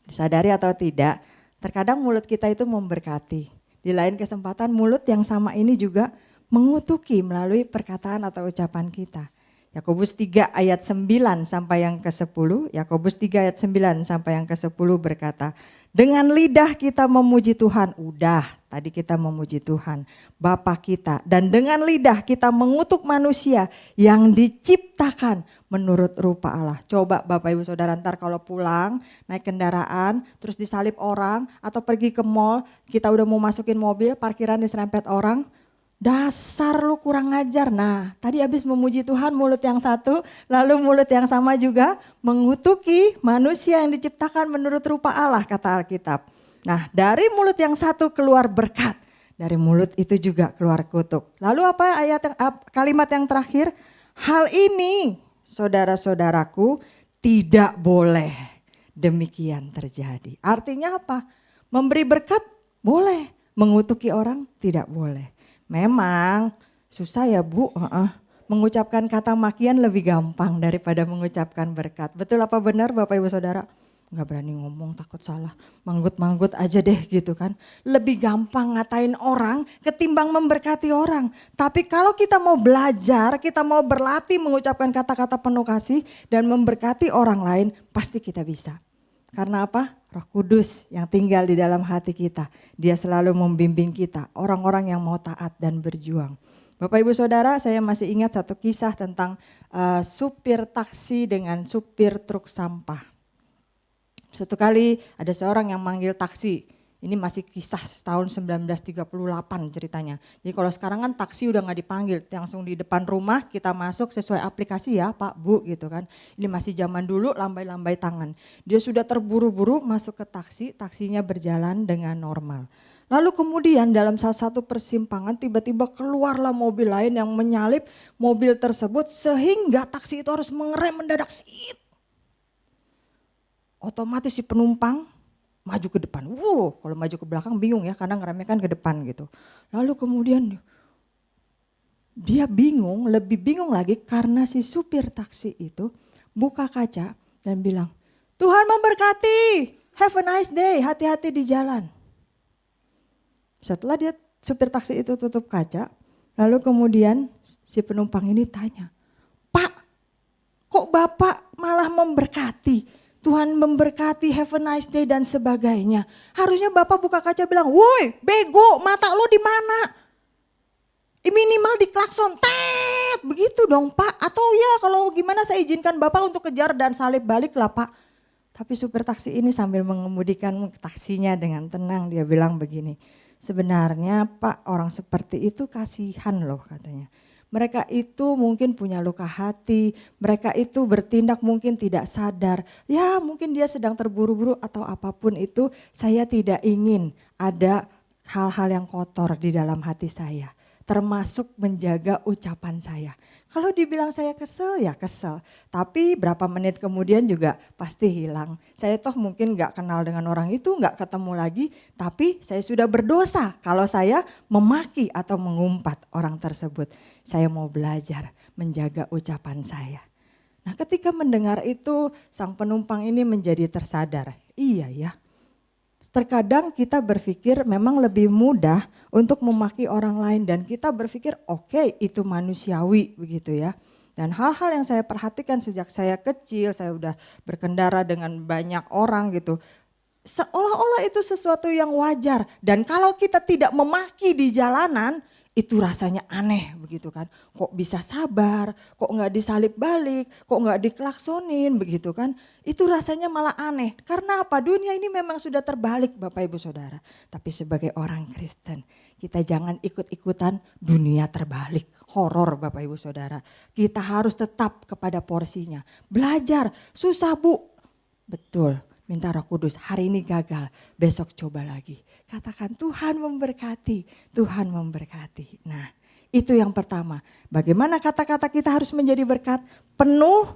disadari atau tidak, terkadang mulut kita itu memberkati. Di lain kesempatan mulut yang sama ini juga mengutuki melalui perkataan atau ucapan kita. Yakobus 3 ayat 9 sampai yang ke-10, Yakobus 3 ayat 9 sampai yang ke-10 berkata, dengan lidah kita memuji Tuhan, udah tadi kita memuji Tuhan, Bapa kita. Dan dengan lidah kita mengutuk manusia yang diciptakan menurut rupa Allah. Coba Bapak Ibu Saudara ntar kalau pulang naik kendaraan terus disalip orang atau pergi ke mall, kita udah mau masukin mobil, parkiran diserempet orang. Dasar lu kurang ngajar. Nah tadi habis memuji Tuhan mulut yang satu, lalu mulut yang sama juga mengutuki manusia yang diciptakan menurut rupa Allah kata Alkitab. Nah dari mulut yang satu keluar berkat, dari mulut itu juga keluar kutuk. Lalu apa kalimat yang terakhir? Hal ini saudara-saudaraku tidak boleh demikian terjadi. Artinya apa? Memberi berkat boleh, mengutuki orang tidak boleh. Memang susah ya Bu, mengucapkan kata makian lebih gampang daripada mengucapkan berkat. Betul apa benar Bapak Ibu Saudara? Gak berani ngomong takut salah, manggut-manggut aja deh gitu kan. Lebih gampang ngatain orang ketimbang memberkati orang. Tapi kalau kita mau belajar, kita mau berlatih mengucapkan kata-kata penuh kasih dan memberkati orang lain, pasti kita bisa. Karena apa? Roh Kudus yang tinggal di dalam hati kita. Dia selalu membimbing kita, orang-orang yang mau taat dan berjuang. Bapak Ibu Saudara, saya masih ingat satu kisah tentang supir taksi dengan supir truk sampah. Satu kali ada seorang yang manggil taksi. Ini masih kisah tahun 1938 ceritanya. Jadi kalau sekarang kan taksi udah gak dipanggil, langsung di depan rumah kita masuk sesuai aplikasi ya Pak Bu gitu kan. Ini masih zaman dulu lambai-lambai tangan. Dia sudah terburu-buru masuk ke taksi, taksinya berjalan dengan normal. Lalu kemudian dalam salah satu persimpangan tiba-tiba keluarlah mobil lain yang menyalip mobil tersebut sehingga taksi itu harus mengerem mendadak sit. Otomatis si penumpang maju ke depan. Kalau maju ke belakang bingung ya karena ngeremnya kan ke depan gitu. Lalu kemudian Dia bingung, lebih bingung lagi karena si supir taksi itu buka kaca dan bilang, Tuhan memberkati, have a nice day, hati-hati di jalan. Setelah dia supir taksi itu tutup kaca, lalu kemudian si penumpang ini tanya, Pak, kok Bapak malah memberkati? Tuhan memberkati, have a nice day dan sebagainya. Harusnya Bapak buka kaca bilang, woi bego, mata lo di mana? Minimal di klakson, tet, begitu dong Pak. Atau ya kalau gimana saya izinkan Bapak untuk kejar dan salib balik lah Pak. Tapi supir taksi ini sambil mengemudikan taksinya dengan tenang, dia bilang begini, sebenarnya Pak, orang seperti itu kasihan loh katanya. Mereka itu mungkin punya luka hati, mereka itu bertindak mungkin tidak sadar. Ya mungkin dia sedang terburu-buru atau apapun itu, saya tidak ingin ada hal-hal yang kotor di dalam hati saya. Termasuk menjaga ucapan saya. Kalau dibilang saya kesel ya kesel, tapi berapa menit kemudian juga pasti hilang. Saya toh mungkin gak kenal dengan orang itu, gak ketemu lagi, tapi saya sudah berdosa kalau saya memaki atau mengumpat orang tersebut. Saya mau belajar menjaga ucapan saya. Nah ketika mendengar itu sang penumpang ini menjadi tersadar, iya ya. Terkadang kita berpikir memang lebih mudah untuk memaki orang lain dan kita berpikir oke, itu manusiawi begitu ya. Dan hal-hal yang saya perhatikan sejak saya kecil, saya udah berkendara dengan banyak orang gitu. Seolah-olah itu sesuatu yang wajar dan kalau kita tidak memaki di jalanan itu rasanya aneh begitu kan. Kok bisa sabar, kok nggak disalib balik, kok nggak diklaksonin begitu kan. Itu rasanya malah aneh. Karena apa? Dunia ini memang sudah terbalik Bapak Ibu Saudara. Tapi sebagai orang Kristen kita jangan ikut-ikutan dunia terbalik. Horor Bapak Ibu Saudara. Kita harus tetap kepada porsinya. Belajar, susah Bu. Betul. Minta Roh Kudus, hari ini gagal, besok coba lagi. Katakan Tuhan memberkati, Tuhan memberkati. Nah itu yang pertama, bagaimana kata-kata kita harus menjadi berkat? Penuh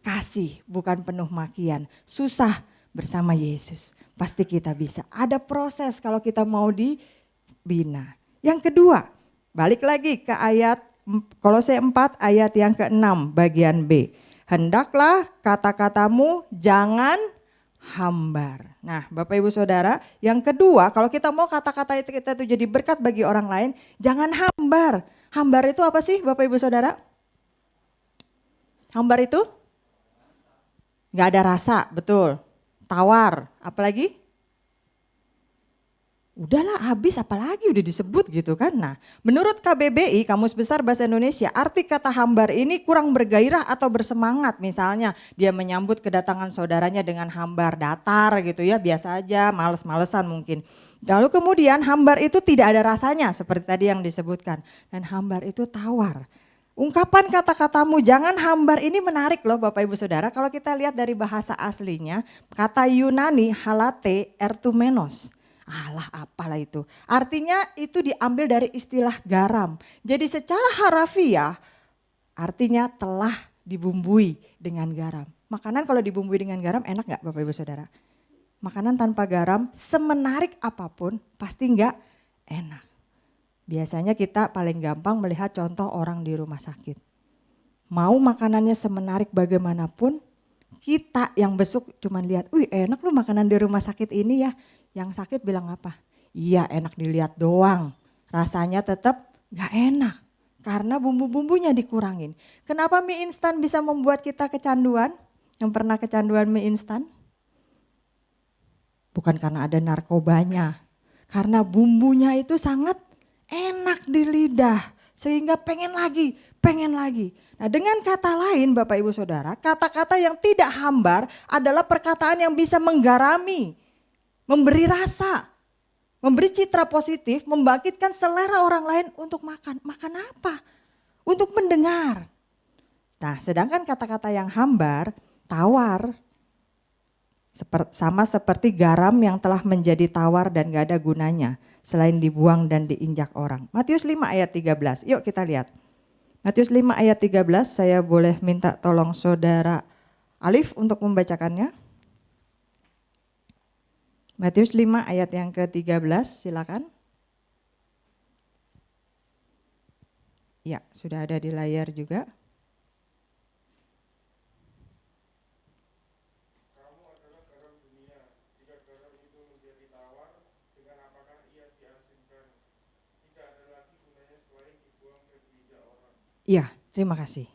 kasih, bukan penuh makian. Susah bersama Yesus, pasti kita bisa. Ada proses kalau kita mau dibina. Yang kedua, balik lagi ke ayat Kolose 4 ayat yang ke-6 bagian B. Hendaklah kata-katamu jangan hambar. Nah Bapak Ibu Saudara, yang kedua kalau kita mau kata-kata itu kita itu jadi berkat bagi orang lain, jangan hambar. Hambar itu apa sih Bapak Ibu Saudara? Hambar itu? Gak ada rasa, betul. Tawar, apalagi? Udahlah habis apalagi udah disebut gitu kan. Nah menurut KBBI Kamus Besar Bahasa Indonesia arti kata hambar ini kurang bergairah atau bersemangat. Misalnya dia menyambut kedatangan saudaranya dengan hambar datar gitu ya, biasa aja, males-malesan mungkin. Lalu kemudian hambar itu tidak ada rasanya seperti tadi yang disebutkan. Dan hambar itu tawar. Ungkapan kata-katamu jangan hambar ini menarik loh Bapak Ibu Saudara. Kalau kita lihat dari bahasa aslinya kata Yunani halate ertumenos. Alah apalah itu. Artinya itu diambil dari istilah garam. Jadi secara harafiah artinya telah dibumbui dengan garam. Makanan kalau dibumbui dengan garam enak gak Bapak Ibu Saudara? Makanan tanpa garam semenarik apapun pasti gak enak. Biasanya kita paling gampang melihat contoh orang di rumah sakit. Mau makanannya semenarik bagaimanapun, kita yang besuk cuman lihat, wih enak lu makanan di rumah sakit ini ya. Yang sakit bilang apa? Iya enak dilihat doang, rasanya tetap gak enak. Karena bumbu-bumbunya dikurangin. Kenapa mie instan bisa membuat kita kecanduan? Yang pernah kecanduan mie instan? Bukan karena ada narkobanya. Karena bumbunya itu sangat enak di lidah. Sehingga pengen lagi, pengen lagi. Nah dengan kata lain Bapak Ibu Saudara, kata-kata yang tidak hambar adalah perkataan yang bisa menggarami. Memberi rasa, memberi citra positif, membangkitkan selera orang lain untuk makan. Makan apa? Untuk mendengar. Nah sedangkan kata-kata yang hambar, tawar, sama seperti garam yang telah menjadi tawar dan gak ada gunanya. Selain dibuang dan diinjak orang. Matius 5 ayat 13, yuk kita lihat. Matius 5 ayat 13, saya boleh minta tolong saudara Alif untuk membacakannya. Matius 5 ayat yang ke-13, silakan. Ya, sudah ada di layar juga. Kamu adalah garam dunia. Jika garam itu menjadi tawar, dengan apakah ia diasinkan? Tidak ada lagi gunanya selain dibuang ke lidah orang. Iya, terima kasih.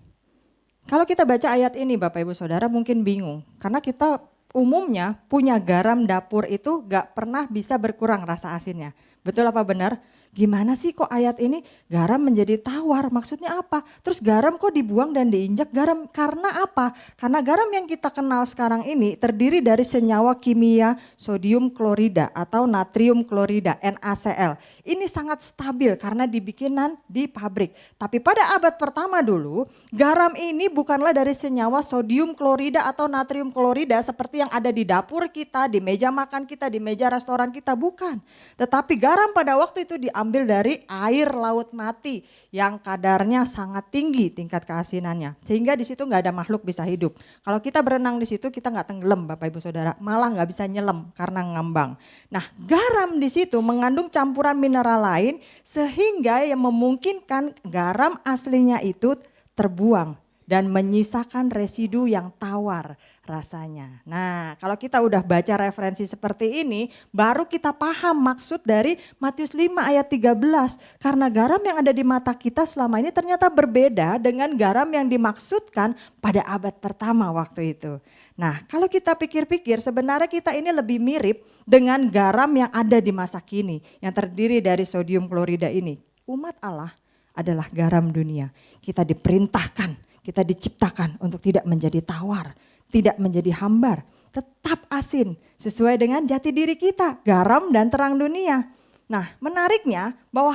Kalau kita baca ayat ini Bapak Ibu Saudara mungkin bingung. Karena kita umumnya punya garam dapur itu gak pernah bisa berkurang rasa asinnya. Betul apa benar? Gimana sih kok ayat ini garam menjadi tawar? Maksudnya apa? Terus garam kok dibuang dan diinjak garam? Karena apa? Karena garam yang kita kenal sekarang ini terdiri dari senyawa kimia sodium klorida atau natrium klorida NaCl. Ini sangat stabil karena dibikinan di pabrik. Tapi pada abad pertama dulu, garam ini bukanlah dari senyawa sodium klorida atau natrium klorida seperti yang ada di dapur kita, di meja makan kita, di meja restoran kita, bukan. Tetapi garam pada waktu itu diambil dari air laut mati yang kadarnya sangat tinggi tingkat keasinannya. Sehingga di situ nggak ada makhluk bisa hidup. Kalau kita berenang di situ kita nggak tenggelam Bapak Ibu Saudara, malah nggak bisa nyelam karena ngambang. Nah garam di situ mengandung campuran mineral lain sehingga yang memungkinkan garam aslinya itu terbuang dan menyisakan residu yang tawar rasanya. Nah, kalau kita udah baca referensi seperti ini, baru kita paham maksud dari Matius 5 ayat 13. Karena garam yang ada di mata kita selama ini ternyata berbeda dengan garam yang dimaksudkan pada abad pertama waktu itu. Nah, kalau kita pikir-pikir sebenarnya kita ini lebih mirip dengan garam yang ada di masa kini yang terdiri dari sodium klorida ini. Umat Allah adalah garam dunia. Kita diperintahkan, kita diciptakan untuk tidak menjadi tawar, tidak menjadi hambar, tetap asin sesuai dengan jati diri kita, garam dan terang dunia. Nah, menariknya bahwa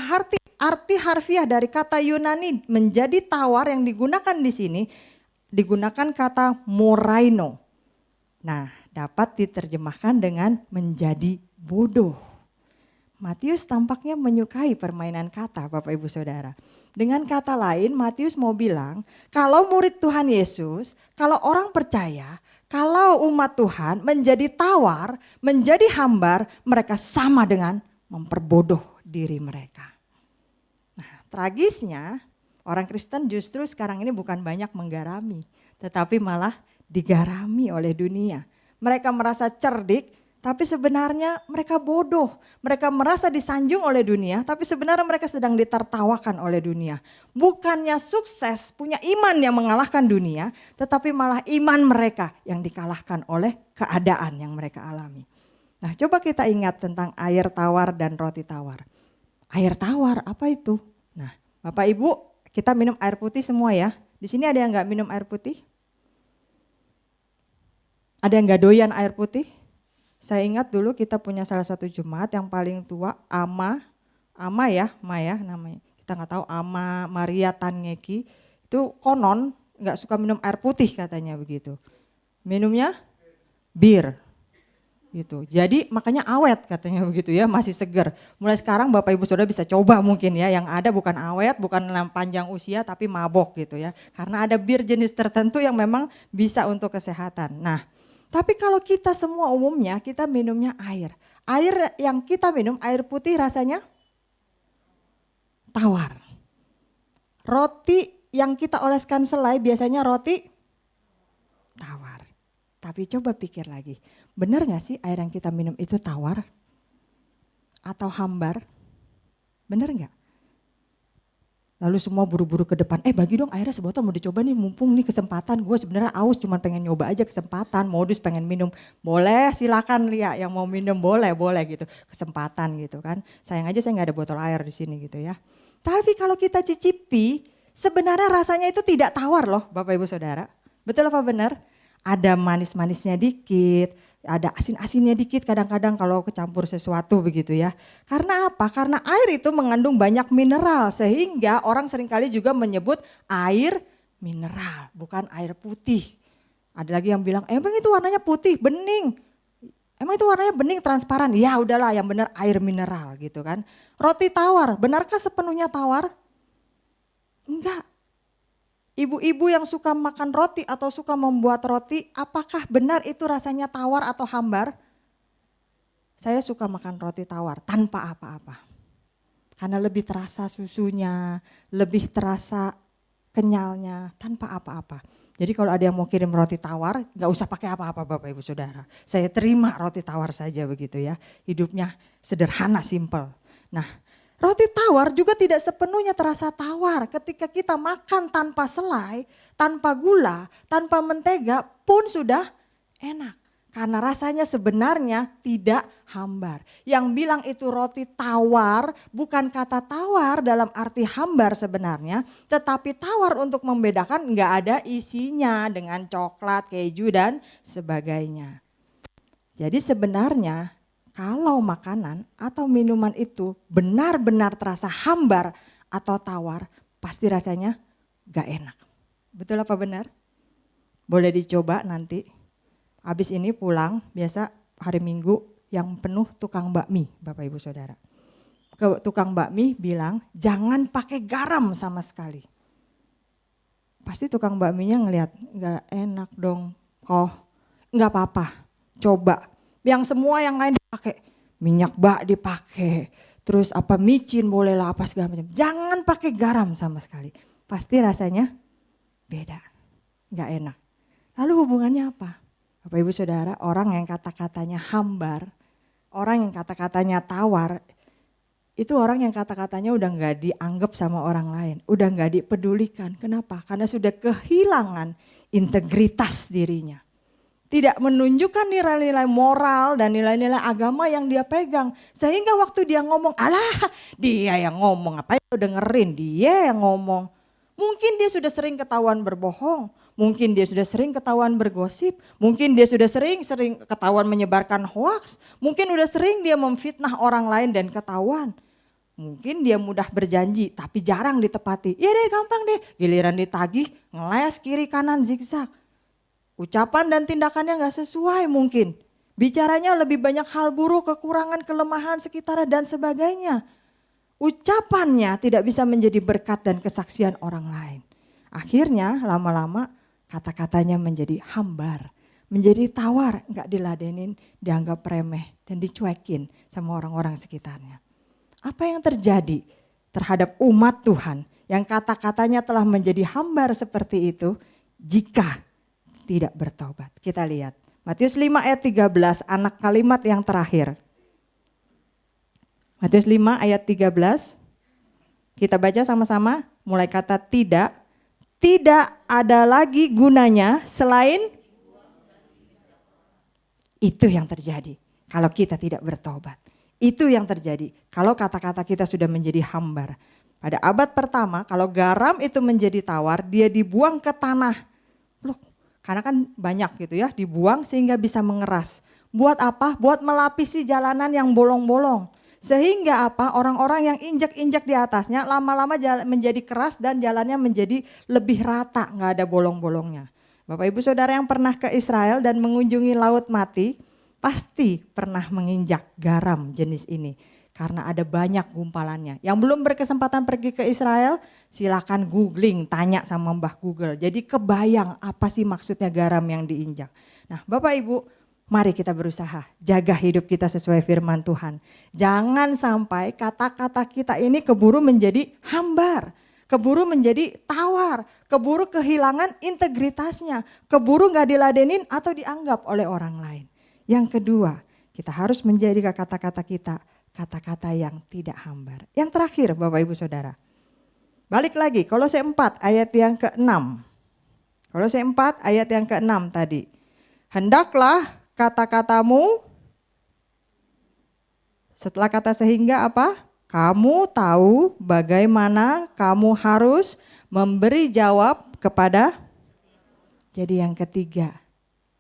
arti harfiah dari kata Yunani menjadi tawar yang digunakan di sini digunakan kata moraino. Nah, dapat diterjemahkan dengan menjadi bodoh. Matius tampaknya menyukai permainan kata Bapak Ibu Saudara. Dengan kata lain Matius mau bilang kalau murid Tuhan Yesus, kalau orang percaya, kalau umat Tuhan menjadi tawar, menjadi hambar, mereka sama dengan memperbodoh diri mereka. Nah, tragisnya orang Kristen justru sekarang ini bukan banyak menggarami, tetapi malah digarami oleh dunia. Mereka merasa cerdik, tapi sebenarnya mereka bodoh. Mereka merasa disanjung oleh dunia, tapi sebenarnya mereka sedang ditertawakan oleh dunia. Bukannya sukses, punya iman yang mengalahkan dunia, tetapi malah iman mereka yang dikalahkan oleh keadaan yang mereka alami. Nah, coba kita ingat tentang air tawar dan roti tawar. Air tawar apa itu? Nah, Bapak Ibu, kita minum air putih semua ya. Di sini ada yang nggak minum air putih? Ada yang nggak doyan air putih? Saya ingat dulu kita punya salah satu jemaat yang paling tua, Ama ya namanya. Kita nggak tahu Ama Maria Tangeki. Itu konon nggak suka minum air putih katanya begitu. Minumnya bir. Gitu. Jadi makanya awet katanya begitu ya, masih seger. Mulai sekarang Bapak Ibu Saudara bisa coba mungkin ya, yang ada bukan awet, bukan panjang usia tapi mabok gitu ya. Karena ada bir jenis tertentu yang memang bisa untuk kesehatan. Nah, tapi kalau kita semua umumnya kita minumnya air. Air yang kita minum air putih rasanya tawar. Roti yang kita oleskan selai biasanya roti tawar. Tapi coba pikir lagi, benar gak sih air yang kita minum itu tawar? Atau hambar? Benar gak? Lalu semua buru-buru ke depan, bagi dong airnya sebotol mau dicoba nih, mumpung nih kesempatan. Gue sebenarnya aus cuma pengen nyoba aja kesempatan, modus pengen minum. Boleh silakan Lia yang mau minum boleh gitu, kesempatan gitu kan. Sayang aja saya gak ada botol air di sini gitu ya. Tapi kalau kita cicipi, sebenarnya rasanya itu tidak tawar loh Bapak Ibu Saudara. Betul apa benar? Ada manis-manisnya dikit, ada asin-asinnya dikit kadang-kadang kalau kecampur sesuatu begitu ya. Karena apa? Karena air itu mengandung banyak mineral sehingga orang seringkali juga menyebut air mineral, bukan air putih. Ada lagi yang bilang, emang itu warnanya putih, bening. Emang itu warnanya bening, transparan. Ya udahlah yang benar air mineral gitu kan. Roti tawar, benarkah sepenuhnya tawar? Enggak. Ibu-ibu yang suka makan roti atau suka membuat roti, apakah benar itu rasanya tawar atau hambar? Saya suka makan roti tawar tanpa apa-apa. Karena lebih terasa susunya, lebih terasa kenyalnya tanpa apa-apa. Jadi kalau ada yang mau kirim roti tawar, gak usah pakai apa-apa Bapak Ibu Saudara. Saya terima roti tawar saja begitu ya. Hidupnya sederhana, simple. Nah, roti tawar juga tidak sepenuhnya terasa tawar ketika kita makan tanpa selai, tanpa gula, tanpa mentega pun sudah enak. Karena rasanya sebenarnya tidak hambar. Yang bilang itu roti tawar bukan kata tawar dalam arti hambar sebenarnya. Tetapi tawar untuk membedakan nggak ada isinya dengan coklat, keju dan sebagainya. Jadi sebenarnya kalau makanan atau minuman itu benar-benar terasa hambar atau tawar, pasti rasanya nggak enak. Betul apa benar? Boleh dicoba nanti. Habis ini pulang, biasa hari Minggu yang penuh tukang bakmi, Bapak Ibu Saudara. Tukang bakmi bilang, jangan pakai garam sama sekali. Pasti tukang bakminya ngelihat, gak enak dong, kok gak apa-apa, coba. Yang semua yang lain dipakai, minyak bak dipakai, terus apa micin bolehlah apa segala macam. Jangan pakai garam sama sekali, pasti rasanya beda, gak enak. Lalu hubungannya apa? Bapak Ibu Saudara, orang yang kata-katanya hambar, orang yang kata-katanya tawar, itu orang yang kata-katanya udah gak dianggap sama orang lain, udah gak dipedulikan. Kenapa? Karena sudah kehilangan integritas dirinya. Tidak menunjukkan nilai-nilai moral dan nilai-nilai agama yang dia pegang. Sehingga waktu dia ngomong, alah dia yang ngomong, apa yang dengerin, dia yang ngomong. Mungkin dia sudah sering ketahuan berbohong. Mungkin dia sudah sering ketahuan bergosip, mungkin dia sudah sering ketahuan menyebarkan hoaks, mungkin udah sering dia memfitnah orang lain dan ketahuan. Mungkin dia mudah berjanji tapi jarang ditepati. Ya deh gampang deh, giliran ditagih ngeles kiri kanan zigzag. Ucapan dan tindakannya gak sesuai mungkin. Bicaranya lebih banyak hal buruk, kekurangan, kelemahan sekitarnya dan sebagainya. Ucapannya tidak bisa menjadi berkat dan kesaksian orang lain. Akhirnya lama-lama kata-katanya menjadi hambar, menjadi tawar, gak diladenin, dianggap remeh dan dicuekin sama orang-orang sekitarnya. Apa yang terjadi terhadap umat Tuhan yang kata-katanya telah menjadi hambar seperti itu jika tidak bertobat? Kita lihat Matius 5 ayat 13, anak kalimat yang terakhir. Matius 5 ayat 13, kita baca sama-sama mulai kata tidak. Tidak ada lagi gunanya selain itu yang terjadi kalau kita tidak bertobat. Itu yang terjadi kalau kata-kata kita sudah menjadi hambar. Pada abad pertama kalau garam itu menjadi tawar, dia dibuang ke tanah. Loh, karena kan banyak gitu ya, dibuang sehingga bisa mengeras. Buat apa? Buat melapisi jalanan yang bolong-bolong. Sehingga apa? Orang-orang yang injak-injak di atasnya lama-lama menjadi keras dan jalannya menjadi lebih rata, nggak ada bolong-bolongnya. Bapak Ibu Saudara yang pernah ke Israel dan mengunjungi Laut Mati, pasti pernah menginjak garam jenis ini. Karena ada banyak gumpalannya. Yang belum berkesempatan pergi ke Israel, silakan googling, tanya sama Mbah Google. Jadi kebayang apa sih maksudnya garam yang diinjak. Nah Bapak Ibu, mari kita berusaha jaga hidup kita sesuai firman Tuhan. Jangan sampai kata-kata kita ini keburu menjadi hambar, keburu menjadi tawar, keburu kehilangan integritasnya, keburu gak diladenin atau dianggap oleh orang lain. Yang kedua, kita harus menjadi kata-kata kita kata-kata yang tidak hambar. Yang terakhir Bapak Ibu Saudara, balik lagi Kolose 4 ayat yang ke-6. Kolose 4 ayat yang ke-6 tadi. Hendaklah kata-katamu, setelah kata sehingga apa? Kamu tahu bagaimana kamu harus memberi jawab kepada. Jadi yang ketiga,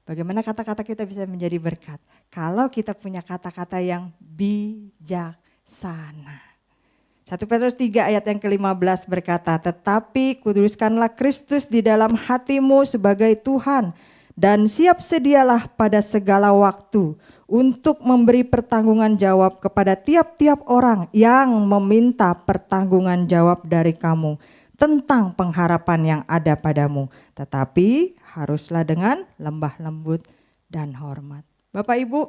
bagaimana kata-kata kita bisa menjadi berkat? Kalau kita punya kata-kata yang bijaksana. 1 Petrus 3 ayat yang ke-15 berkata, tetapi kuduskanlah Kristus di dalam hatimu sebagai Tuhan. Dan siap sedialah pada segala waktu untuk memberi pertanggungan jawab kepada tiap-tiap orang yang meminta pertanggungan jawab dari kamu tentang pengharapan yang ada padamu. Tetapi haruslah dengan lembah lembut dan hormat. Bapak Ibu,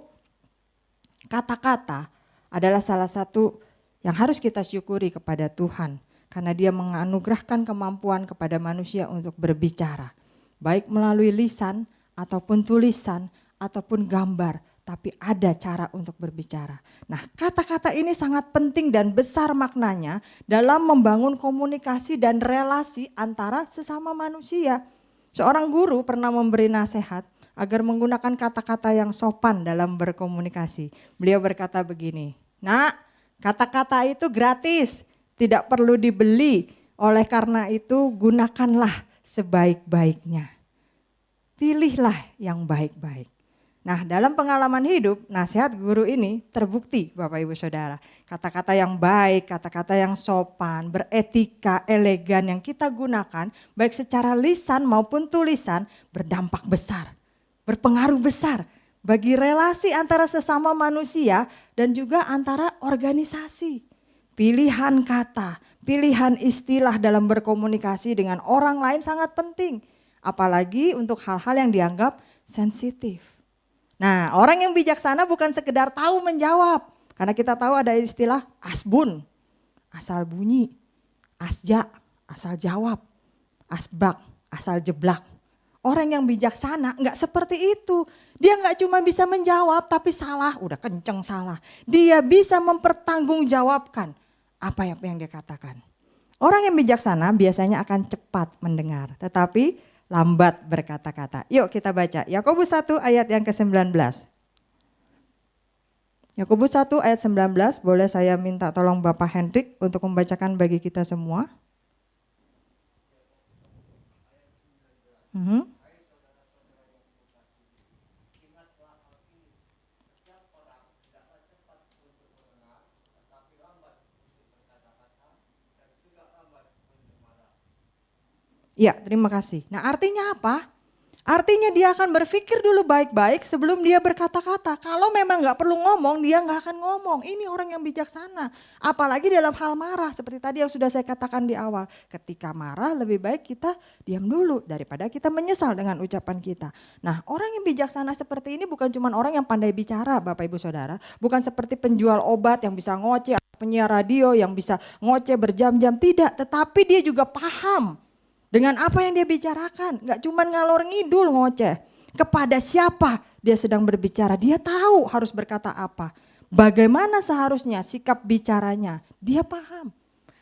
kata-kata adalah salah satu yang harus kita syukuri kepada Tuhan, karena Dia menganugerahkan kemampuan kepada manusia untuk berbicara, baik melalui lisan ataupun tulisan ataupun gambar, tapi ada cara untuk berbicara. Nah, kata-kata ini sangat penting dan besar maknanya dalam membangun komunikasi dan relasi antara sesama manusia. Seorang guru pernah memberi nasihat agar menggunakan kata-kata yang sopan dalam berkomunikasi. Beliau berkata begini, "Nak, kata-kata itu gratis, tidak perlu dibeli. Oleh karena itu gunakanlah sebaik-baiknya. Pilihlah yang baik-baik." Nah, dalam pengalaman hidup, nasihat guru ini terbukti Bapak Ibu Saudara. Kata-kata yang baik, kata-kata yang sopan, beretika, elegan yang kita gunakan, baik secara lisan maupun tulisan, berdampak besar, berpengaruh besar bagi relasi antara sesama manusia dan juga antara organisasi. Pilihan kata, pilihan istilah dalam berkomunikasi dengan orang lain sangat penting. Apalagi untuk hal-hal yang dianggap sensitif. Nah, orang yang bijaksana bukan sekedar tahu menjawab. Karena kita tahu ada istilah asbun, asal bunyi, asja, asal jawab, asbak, asal jeblak. Orang yang bijaksana enggak seperti itu. Dia enggak cuma bisa menjawab tapi salah, udah kenceng salah. Dia bisa mempertanggungjawabkan apa yang dia katakan. Orang yang bijaksana biasanya akan cepat mendengar, tetapi lambat berkata-kata. Yuk kita baca Yakobus 1 ayat yang ke-19. Yakobus 1 ayat 19, boleh saya minta tolong Bapak Hendrik untuk membacakan bagi kita semua. Ya, terima kasih. Nah, artinya apa? Artinya dia akan berpikir dulu baik-baik sebelum dia berkata-kata. Kalau memang gak perlu ngomong, dia gak akan ngomong. Ini orang yang bijaksana. Apalagi dalam hal marah, seperti tadi yang sudah saya katakan di awal. Ketika marah lebih baik kita diam dulu daripada kita menyesal dengan ucapan kita. Nah, orang yang bijaksana seperti ini bukan cuma orang yang pandai bicara, Bapak Ibu Saudara. Bukan seperti penjual obat yang bisa ngoceh, penyiar radio yang bisa ngoceh berjam-jam. Tidak, tetapi dia juga paham dengan apa yang dia bicarakan. Gak cuma ngalor ngidul ngoceh. Kepada siapa dia sedang berbicara. Dia tahu harus berkata apa. Bagaimana seharusnya sikap bicaranya. Dia paham.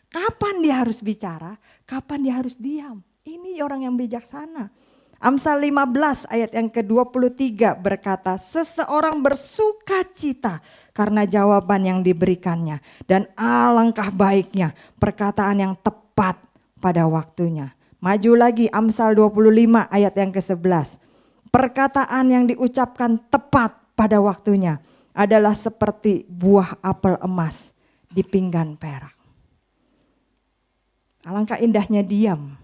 Kapan dia harus bicara, kapan dia harus diam. Ini orang yang bijaksana. Amsal 15 ayat yang ke-23 berkata, seseorang bersuka cita karena jawaban yang diberikannya. Dan alangkah baiknya perkataan yang tepat pada waktunya. Maju lagi Amsal 25 ayat yang ke-11. Perkataan yang diucapkan tepat pada waktunya adalah seperti buah apel emas di pinggan perak. Alangkah indahnya diam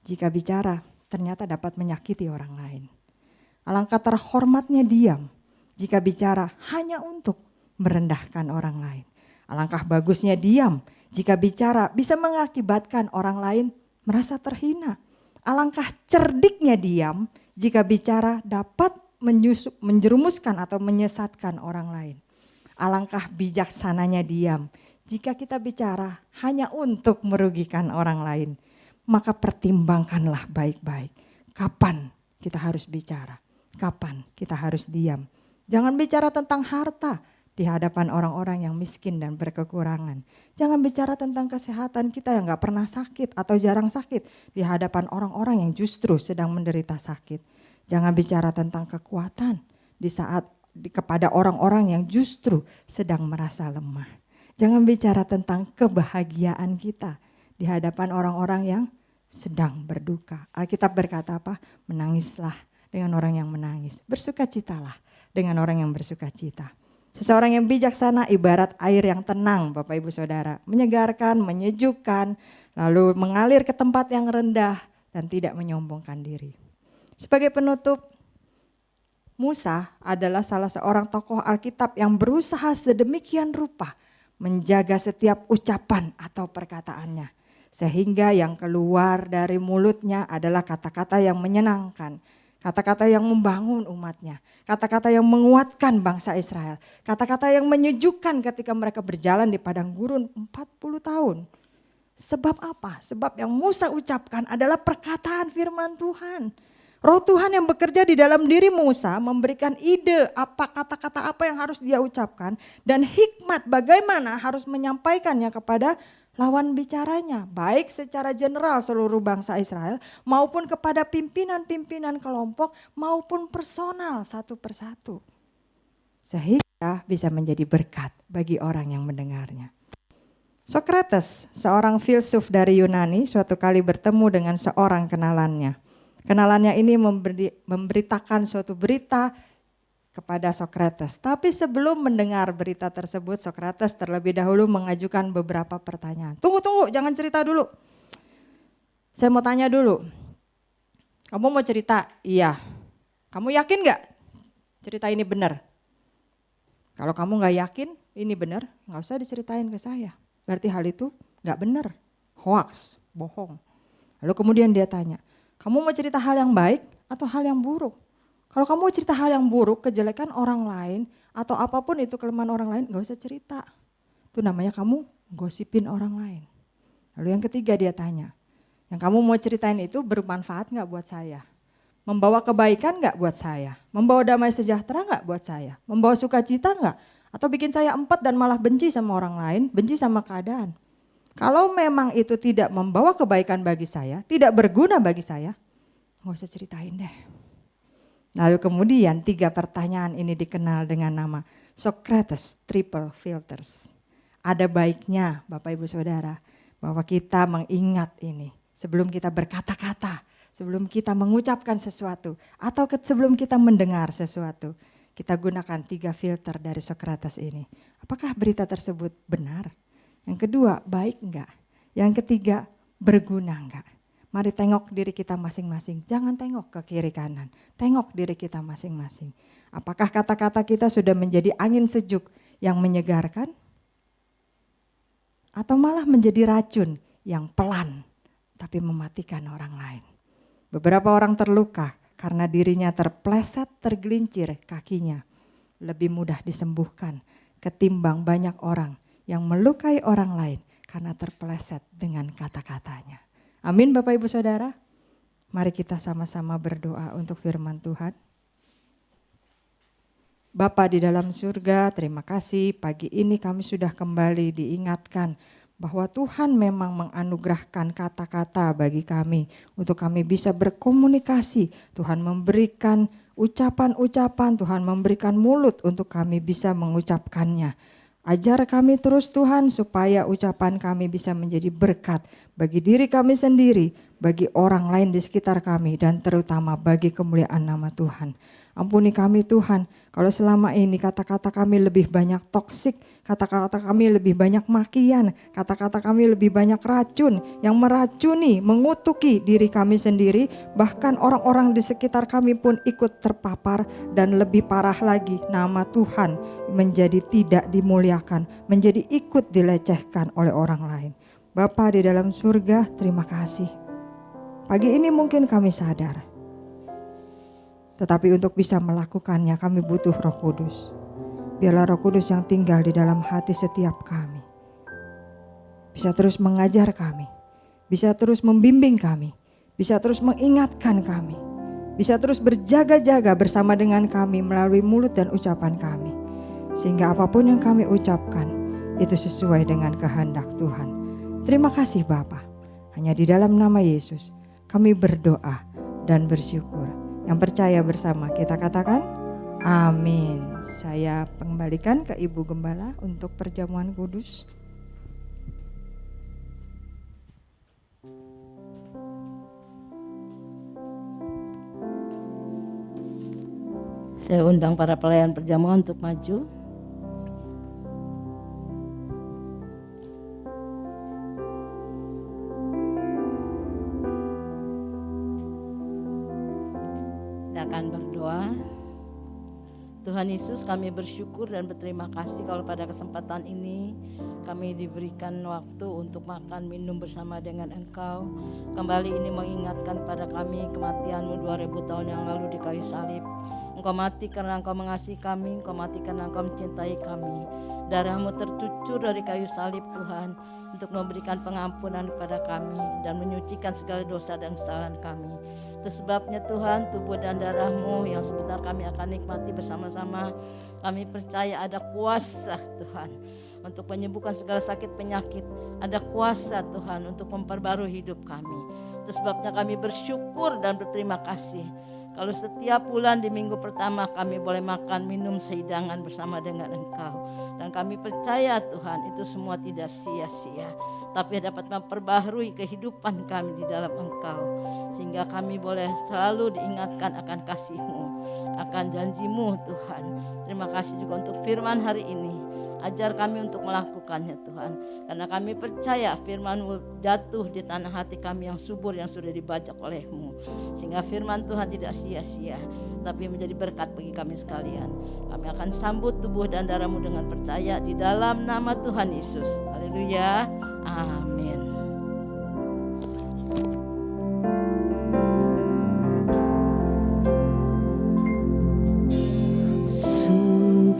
jika bicara ternyata dapat menyakiti orang lain. Alangkah terhormatnya diam jika bicara hanya untuk merendahkan orang lain. Alangkah bagusnya diam jika bicara bisa mengakibatkan orang lain merasa terhina. Alangkah cerdiknya diam jika bicara dapat menjerumuskan atau menyesatkan orang lain. Alangkah bijaksananya diam jika kita bicara hanya untuk merugikan orang lain. Maka pertimbangkanlah baik-baik kapan kita harus bicara, kapan kita harus diam. Jangan bicara tentang harta di hadapan orang-orang yang miskin dan berkekurangan. Jangan bicara tentang kesehatan kita yang gak pernah sakit atau jarang sakit di hadapan orang-orang yang justru sedang menderita sakit. Jangan bicara tentang kekuatan kepada orang-orang yang justru sedang merasa lemah. Jangan bicara tentang kebahagiaan kita di hadapan orang-orang yang sedang berduka. Alkitab berkata apa? Menangislah dengan orang yang menangis. Bersukacitalah dengan orang yang bersukacita. Seseorang yang bijaksana ibarat air yang tenang, Bapak Ibu Saudara, menyegarkan, menyejukkan, lalu mengalir ke tempat yang rendah dan tidak menyombongkan diri. Sebagai penutup, Musa adalah salah seorang tokoh Alkitab yang berusaha sedemikian rupa menjaga setiap ucapan atau perkataannya, sehingga yang keluar dari mulutnya adalah kata-kata yang menyenangkan, Kata-kata yang membangun umatnya, kata-kata yang menguatkan bangsa Israel, kata-kata yang menyejukkan ketika mereka berjalan di padang gurun 40 tahun. Sebab apa? Sebab yang Musa ucapkan adalah perkataan firman Tuhan. Roh Tuhan yang bekerja di dalam diri Musa memberikan ide apa kata-kata apa yang harus dia ucapkan dan hikmat bagaimana harus menyampaikannya kepada lawan bicaranya, baik secara general seluruh bangsa Israel maupun kepada pimpinan-pimpinan kelompok maupun personal satu persatu. Sehingga bisa menjadi berkat bagi orang yang mendengarnya. Sokrates, seorang filsuf dari Yunani, suatu kali bertemu dengan seorang kenalannya. Kenalannya ini memberitakan suatu berita kepada Sokrates. Tapi sebelum mendengar berita tersebut, Sokrates terlebih dahulu mengajukan beberapa pertanyaan. Tunggu, jangan cerita dulu. Saya mau tanya dulu. Kamu mau cerita? Iya. Kamu yakin gak cerita ini benar? Kalau kamu gak yakin ini benar, gak usah diceritain ke saya. Berarti hal itu gak benar, hoax, bohong. Lalu kemudian dia tanya, kamu mau cerita hal yang baik atau hal yang buruk? Kalau kamu mau cerita hal yang buruk, kejelekan orang lain atau apapun itu kelemahan orang lain, gak usah cerita. Itu namanya kamu gosipin orang lain. Lalu yang ketiga dia tanya, yang kamu mau ceritain itu bermanfaat gak buat saya? Membawa kebaikan gak buat saya? Membawa damai sejahtera gak buat saya? Membawa sukacita gak? Atau bikin saya empet dan malah benci sama orang lain, benci sama keadaan? Kalau memang itu tidak membawa kebaikan bagi saya, tidak berguna bagi saya, gak usah ceritain deh. Lalu kemudian 3 pertanyaan ini dikenal dengan nama Socrates Triple Filters. Ada baiknya Bapak Ibu Saudara bahwa kita mengingat ini sebelum kita berkata-kata, sebelum kita mengucapkan sesuatu atau sebelum kita mendengar sesuatu. Kita gunakan 3 filter dari Socrates ini. Apakah berita tersebut benar? Yang kedua, baik enggak? Yang ketiga, berguna enggak? Mari tengok diri kita masing-masing. Jangan tengok ke kiri kanan. Tengok diri kita masing-masing. Apakah kata-kata kita sudah menjadi angin sejuk yang menyegarkan? Atau malah menjadi racun yang pelan tapi mematikan orang lain? Beberapa orang terluka karena dirinya terpleset, tergelincir kakinya. Lebih mudah disembuhkan ketimbang banyak orang yang melukai orang lain karena terpeleset dengan kata-katanya. Amin Bapak Ibu Saudara. Mari kita sama-sama berdoa untuk firman Tuhan. Bapa di dalam surga, terima kasih pagi ini kami sudah kembali diingatkan bahwa Tuhan memang menganugerahkan kata-kata bagi kami untuk kami bisa berkomunikasi. Tuhan memberikan ucapan-ucapan, Tuhan memberikan mulut untuk kami bisa mengucapkannya. Ajar kami terus Tuhan supaya ucapan kami bisa menjadi berkat bagi diri kami sendiri, bagi orang lain di sekitar kami dan terutama bagi kemuliaan nama Tuhan. Ampuni kami Tuhan, kalau selama ini kata-kata kami lebih banyak toksik, kata-kata kami lebih banyak makian, kata-kata kami lebih banyak racun yang meracuni, mengutuki diri kami sendiri, bahkan orang-orang di sekitar kami pun ikut terpapar dan lebih parah lagi nama Tuhan menjadi tidak dimuliakan, menjadi ikut dilecehkan oleh orang lain. Bapa di dalam surga, terima kasih. Pagi ini mungkin kami sadar. Tetapi untuk bisa melakukannya kami butuh Roh Kudus. Biarlah Roh Kudus yang tinggal di dalam hati setiap kami bisa terus mengajar kami, bisa terus membimbing kami, bisa terus mengingatkan kami, bisa terus berjaga-jaga bersama dengan kami melalui mulut dan ucapan kami. Sehingga apapun yang kami ucapkan itu sesuai dengan kehendak Tuhan. Terima kasih Bapa. Hanya di dalam nama Yesus kami berdoa dan bersyukur. Yang percaya bersama kita katakan amin. Saya kembalikan ke Ibu Gembala untuk perjamuan kudus. Saya undang para pelayan perjamuan untuk maju. Kita akan berdoa. Tuhan Tuhan Yesus, kami bersyukur dan berterima kasih kalau pada kesempatan ini kami diberikan waktu untuk makan minum bersama dengan Engkau. Kembali ini mengingatkan pada kami kematian-Mu 2000 tahun yang lalu di kayu salib. Engkau mati karena Engkau mengasihi kami, Engkau mati karena Engkau mencintai kami. Darah-Mu tercucur dari kayu salib Tuhan, untuk memberikan pengampunan kepada kami dan menyucikan segala dosa dan kesalahan kami. Itu sebabnya Tuhan, tubuh dan darah-Mu yang sebentar kami akan nikmati bersama-sama, kami percaya ada kuasa Tuhan untuk menyembuhkan segala sakit penyakit. Ada kuasa Tuhan untuk memperbarui hidup kami. Itu sebabnya kami bersyukur dan berterima kasih kalau setiap bulan di minggu pertama kami boleh makan minum sehidangan bersama dengan Engkau. Dan kami percaya Tuhan, itu semua tidak sia-sia, tapi dapat memperbaharui kehidupan kami di dalam Engkau. Sehingga kami boleh selalu diingatkan akan kasih-Mu, akan janji-Mu Tuhan. Terima kasih juga untuk firman hari ini. Ajar kami untuk melakukannya Tuhan, karena kami percaya firman-Mu jatuh di tanah hati kami yang subur, yang sudah dibajak oleh-Mu. Sehingga firman Tuhan tidak sia-sia, tapi menjadi berkat bagi kami sekalian. Kami akan sambut tubuh dan darah-Mu dengan percaya di dalam nama Tuhan Yesus. Haleluya, amin. Sukacitaku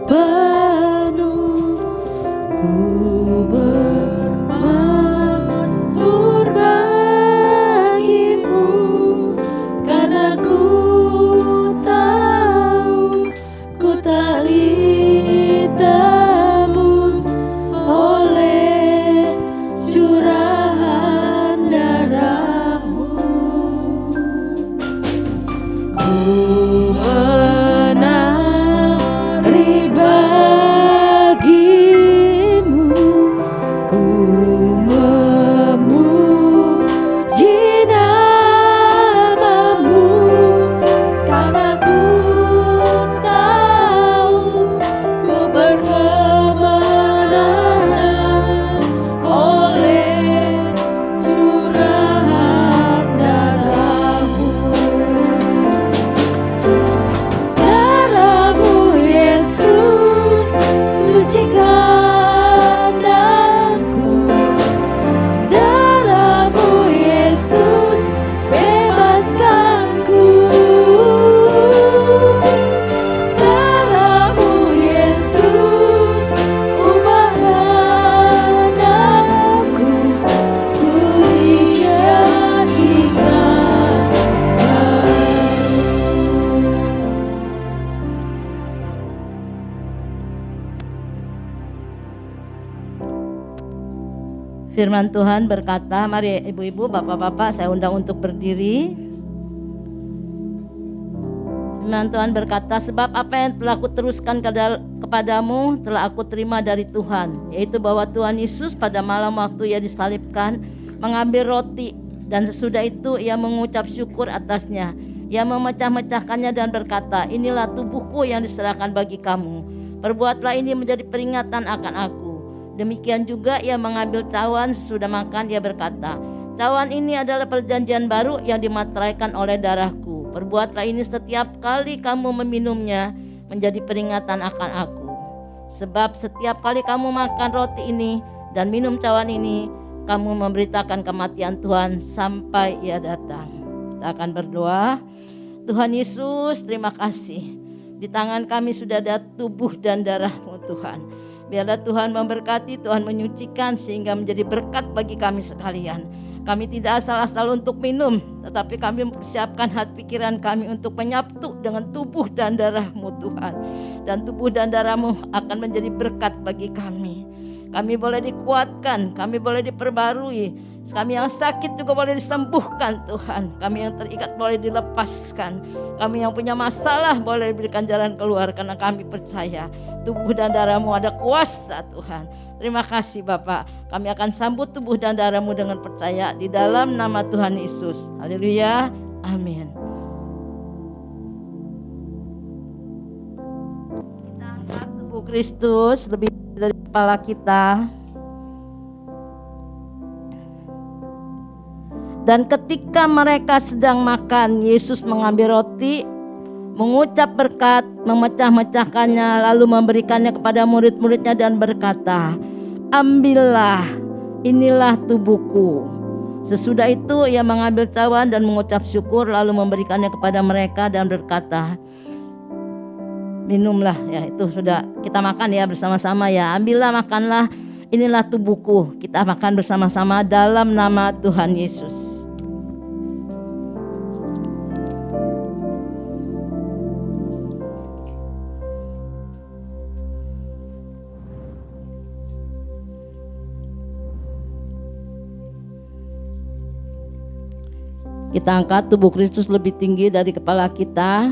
penuh, ku bermasmur bagimu, karena ku tahu ku tak ditebus oleh curahan darah-Mu. Ku menari bagimu, ku memuji nama-Mu, karena ku tahu ku berkemenangan oleh curahan darah-Mu. Darah-Mu Yesus, sucikan aku. Darah-Mu Yesus, bebaskanku. Darah-Mu Yesus, ubahkan aku, ku dijadikan baru. Firman Tuhan berkata, mari ibu-ibu, bapak-bapak, saya undang untuk berdiri. Firman Tuhan berkata, sebab apa yang telah aku teruskan kepadamu telah aku terima dari Tuhan, yaitu bahwa Tuhan Yesus pada malam waktu Ia disalibkan mengambil roti, dan sesudah itu Ia mengucap syukur atasnya. Ia memecah-mecahkannya dan berkata, inilah tubuhku yang diserahkan bagi kamu. Perbuatlah ini menjadi peringatan akan aku. Demikian juga Ia mengambil cawan sesudah makan, Ia berkata, cawan ini adalah perjanjian baru yang dimateraikan oleh darahku. Perbuatlah ini setiap kali kamu meminumnya menjadi peringatan akan aku. Sebab setiap kali kamu makan roti ini dan minum cawan ini, kamu memberitakan kematian Tuhan sampai Ia datang. Kita akan berdoa. Tuhan Yesus, terima kasih. Di tangan kami sudah ada tubuh dan darah-Mu Tuhan. Biarlah Tuhan memberkati, Tuhan menyucikan sehingga menjadi berkat bagi kami sekalian. Kami tidak asal-asal untuk minum, tetapi kami mempersiapkan hati pikiran kami untuk menyatu dengan tubuh dan darah-Mu Tuhan. Dan tubuh dan darah-Mu akan menjadi berkat bagi kami. Kami boleh dikuatkan, kami boleh diperbarui. Kami yang sakit juga boleh disembuhkan Tuhan. Kami yang terikat boleh dilepaskan. Kami yang punya masalah boleh diberikan jalan keluar, karena kami percaya tubuh dan darah-Mu ada kuasa Tuhan. Terima kasih Bapak. Kami akan sambut tubuh dan darah-Mu dengan percaya di dalam nama Tuhan Yesus. Haleluya. Amin. Kita angkat tubuh Kristus lebih dari kepala kita. Dan ketika mereka sedang makan, Yesus mengambil roti, mengucap berkat, memecah-mecahkannya, lalu memberikannya kepada murid-muridnya dan berkata, "Ambillah, inilah tubuhku." Sesudah itu ia mengambil cawan dan mengucap syukur, lalu memberikannya kepada mereka dan berkata, "Minumlah." Ya, itu sudah kita makan ya bersama-sama ya. "Ambillah, makanlah, inilah tubuhku." Kita makan bersama-sama dalam nama Tuhan Yesus. Kita angkat tubuh Kristus lebih tinggi dari kepala kita.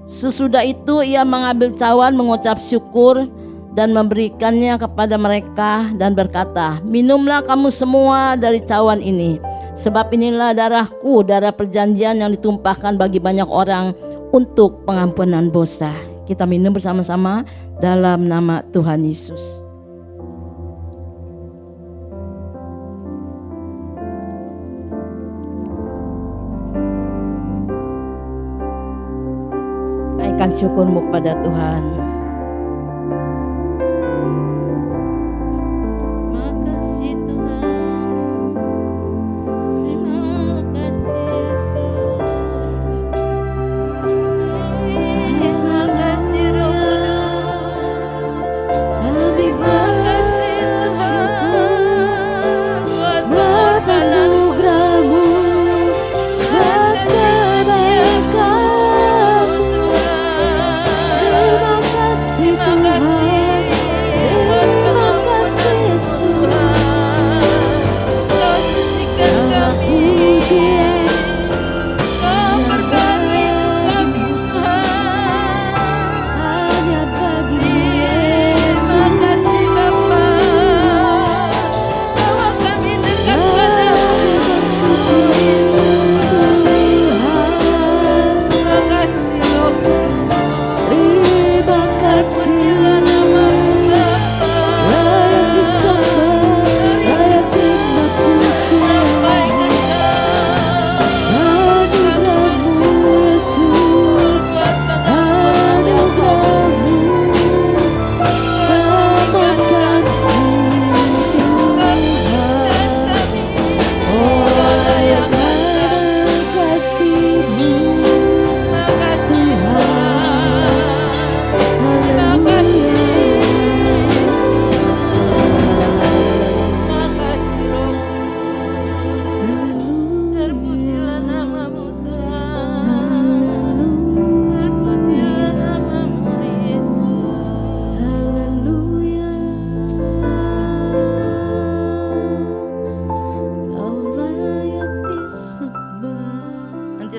Sesudah itu ia mengambil cawan, mengucap syukur dan memberikannya kepada mereka dan berkata, "Minumlah kamu semua dari cawan ini, sebab inilah darahku, darah perjanjian yang ditumpahkan bagi banyak orang untuk pengampunan dosa." Kita minum bersama-sama dalam nama Tuhan Yesus. Naikkan syukurmu kepada Tuhan. Makasih Tuhan, terima kasih Yesus, terima kasih Roh Kudus, terima kasih Tuhan buat anugerah-Mu, buat kebaikan.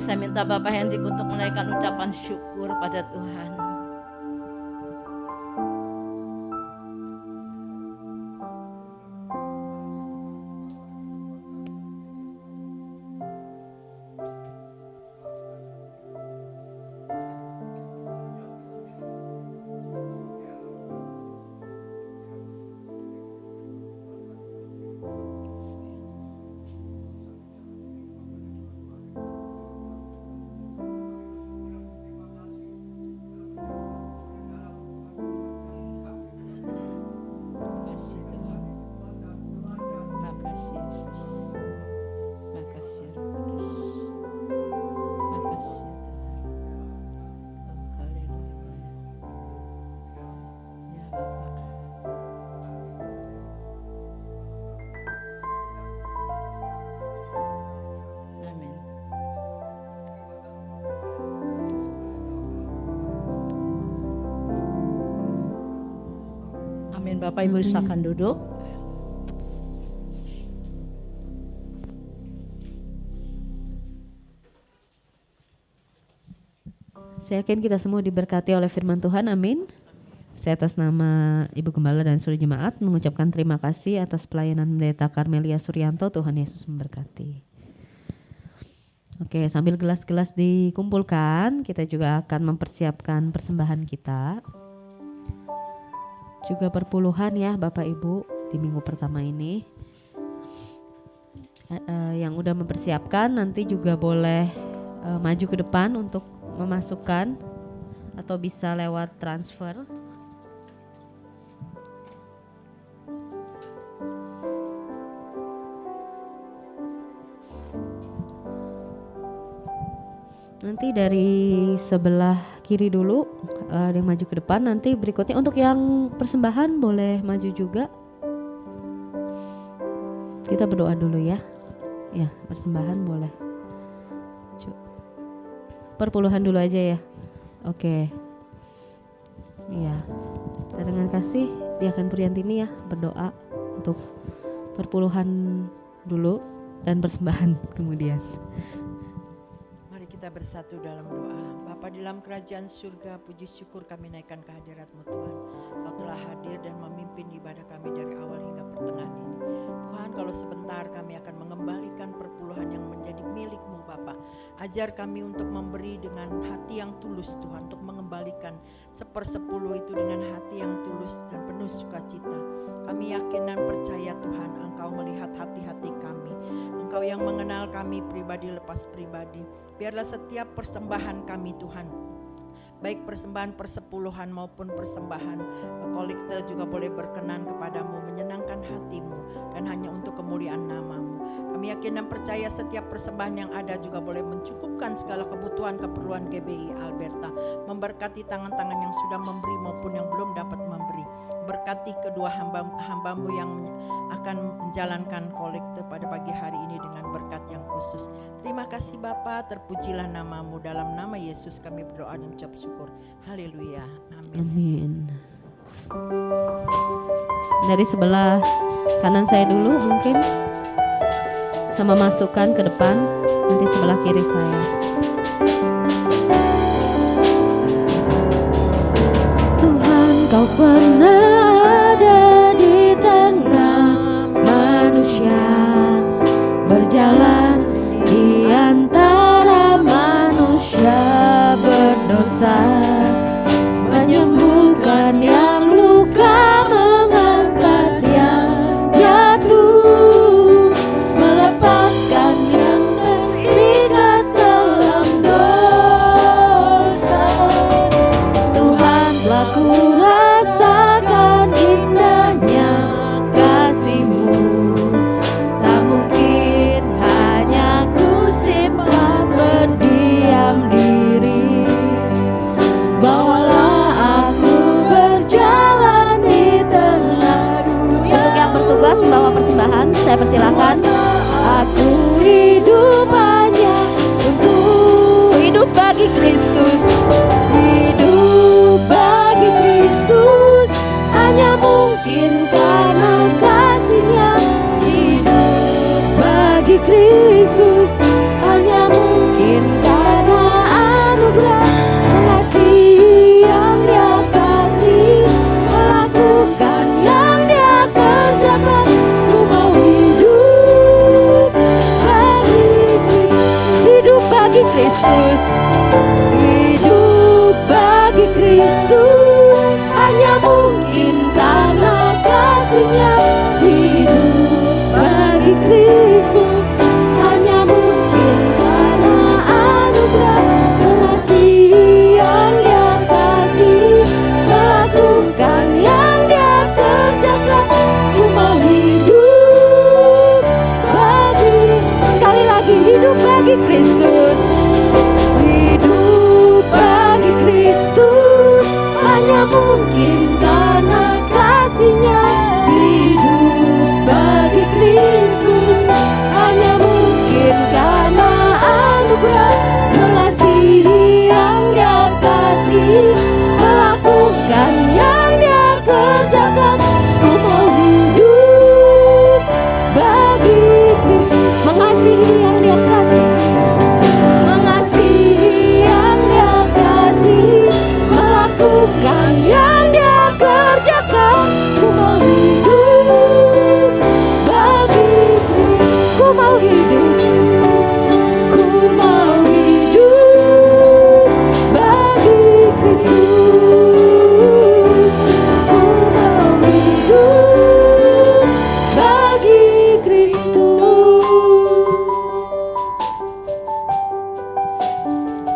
Saya minta Bapak Hendrik untuk menaikkan ucapan syukur pada Tuhan. Amin. Bapak Ibu silakan duduk. Saya yakin kita semua diberkati oleh firman Tuhan, amin. Saya atas nama Ibu Gembala dan seluruh jemaat mengucapkan terima kasih atas pelayanan Pendeta Karmelia Suryanto. Tuhan Yesus memberkati. Oke, sambil gelas-gelas dikumpulkan, kita juga akan mempersiapkan persembahan kita. Juga perpuluhan ya Bapak Ibu di minggu pertama ini. yang udah mempersiapkan nanti juga boleh maju ke depan untuk memasukkan atau bisa lewat transfer. Nanti dari sebelah kiri dulu ada yang maju ke depan. Nanti berikutnya untuk yang persembahan boleh maju juga. Kita berdoa dulu ya. Ya, persembahan boleh. Perpuluhan dulu aja ya. Oke. Iya. Kita dengan kasih Diaken Puriantini ya berdoa untuk perpuluhan dulu dan persembahan kemudian. Kita bersatu dalam doa. Bapa di dalam kerajaan surga, puji syukur kami naikkan kehadirat-Mu Tuhan. Kau telah hadir dan memimpin ibadah kami dari awal hingga pertengahan ini. Tuhan, kalau sebentar kami akan mengembalikan perpuluhan yang menjadi milik-Mu Bapa. Ajar kami untuk memberi dengan hati yang tulus Tuhan, untuk mengembalikan 1/10 itu dengan hati yang tulus dan penuh sukacita. Kami yakin dan percaya Tuhan, Engkau melihat hati-hati kami. Engkau yang mengenal kami pribadi lepas pribadi. Biarlah setiap persembahan kami Tuhan, baik persembahan persepuluhan maupun persembahan kolekte juga boleh berkenan kepadamu, menyenangkan hatimu dan hanya untuk kemuliaan namamu. Kami yakin dan percaya setiap persembahan yang ada juga boleh mencukupkan segala kebutuhan keperluan GBI Alberta. Memberkati tangan-tangan yang sudah memberi maupun yang belum dapat memberi. Berkati kedua hambamu yang akan menjalankan kolekte pada pagi hari ini dengan berkat yang khusus. Terima kasih Bapa, terpujilah namamu. Dalam nama Yesus kami berdoa dan ucap syukur. Haleluya. Amin. Amin. Dari sebelah kanan saya dulu mungkin, sama masukkan ke depan, nanti sebelah kiri saya. Tuhan, Kau pernah ada di tengah manusia, berjalan di antara manusia berdosa, menyembuhkan yang luka, mengangkat yang jatuh, melepaskan yang terikat dalam dosa. Tuhan telah ku rasakan indahnya kasih-Mu, tak mungkin hanya ku simpan berdiam diri. Bawalah aku berjalan di tengah dunia. Untuk yang bertugas membawa persembahan, saya persilakan. Aku hidup hanya untuk hidup bagi Kristus. Hidup bagi Kristus hanya mungkin karena kasih-Nya. Hidup bagi Kristus hanya mungkin karena anugerah kasih yang Dia kasih, melakukan yang Dia kerjakan. Ku mau hidup bagi Kristus, hidup bagi Kristus, hidup bagi Kristus hanya mungkin karena kasih-Nya. Hidup bagi Kristus hanya mungkin karena anugerah kasih yang Dia kasih, melakukan yang Dia kerjakan. Ku mau hidup bagi, sekali lagi, hidup bagi Kristus. Hidup bagi Kristus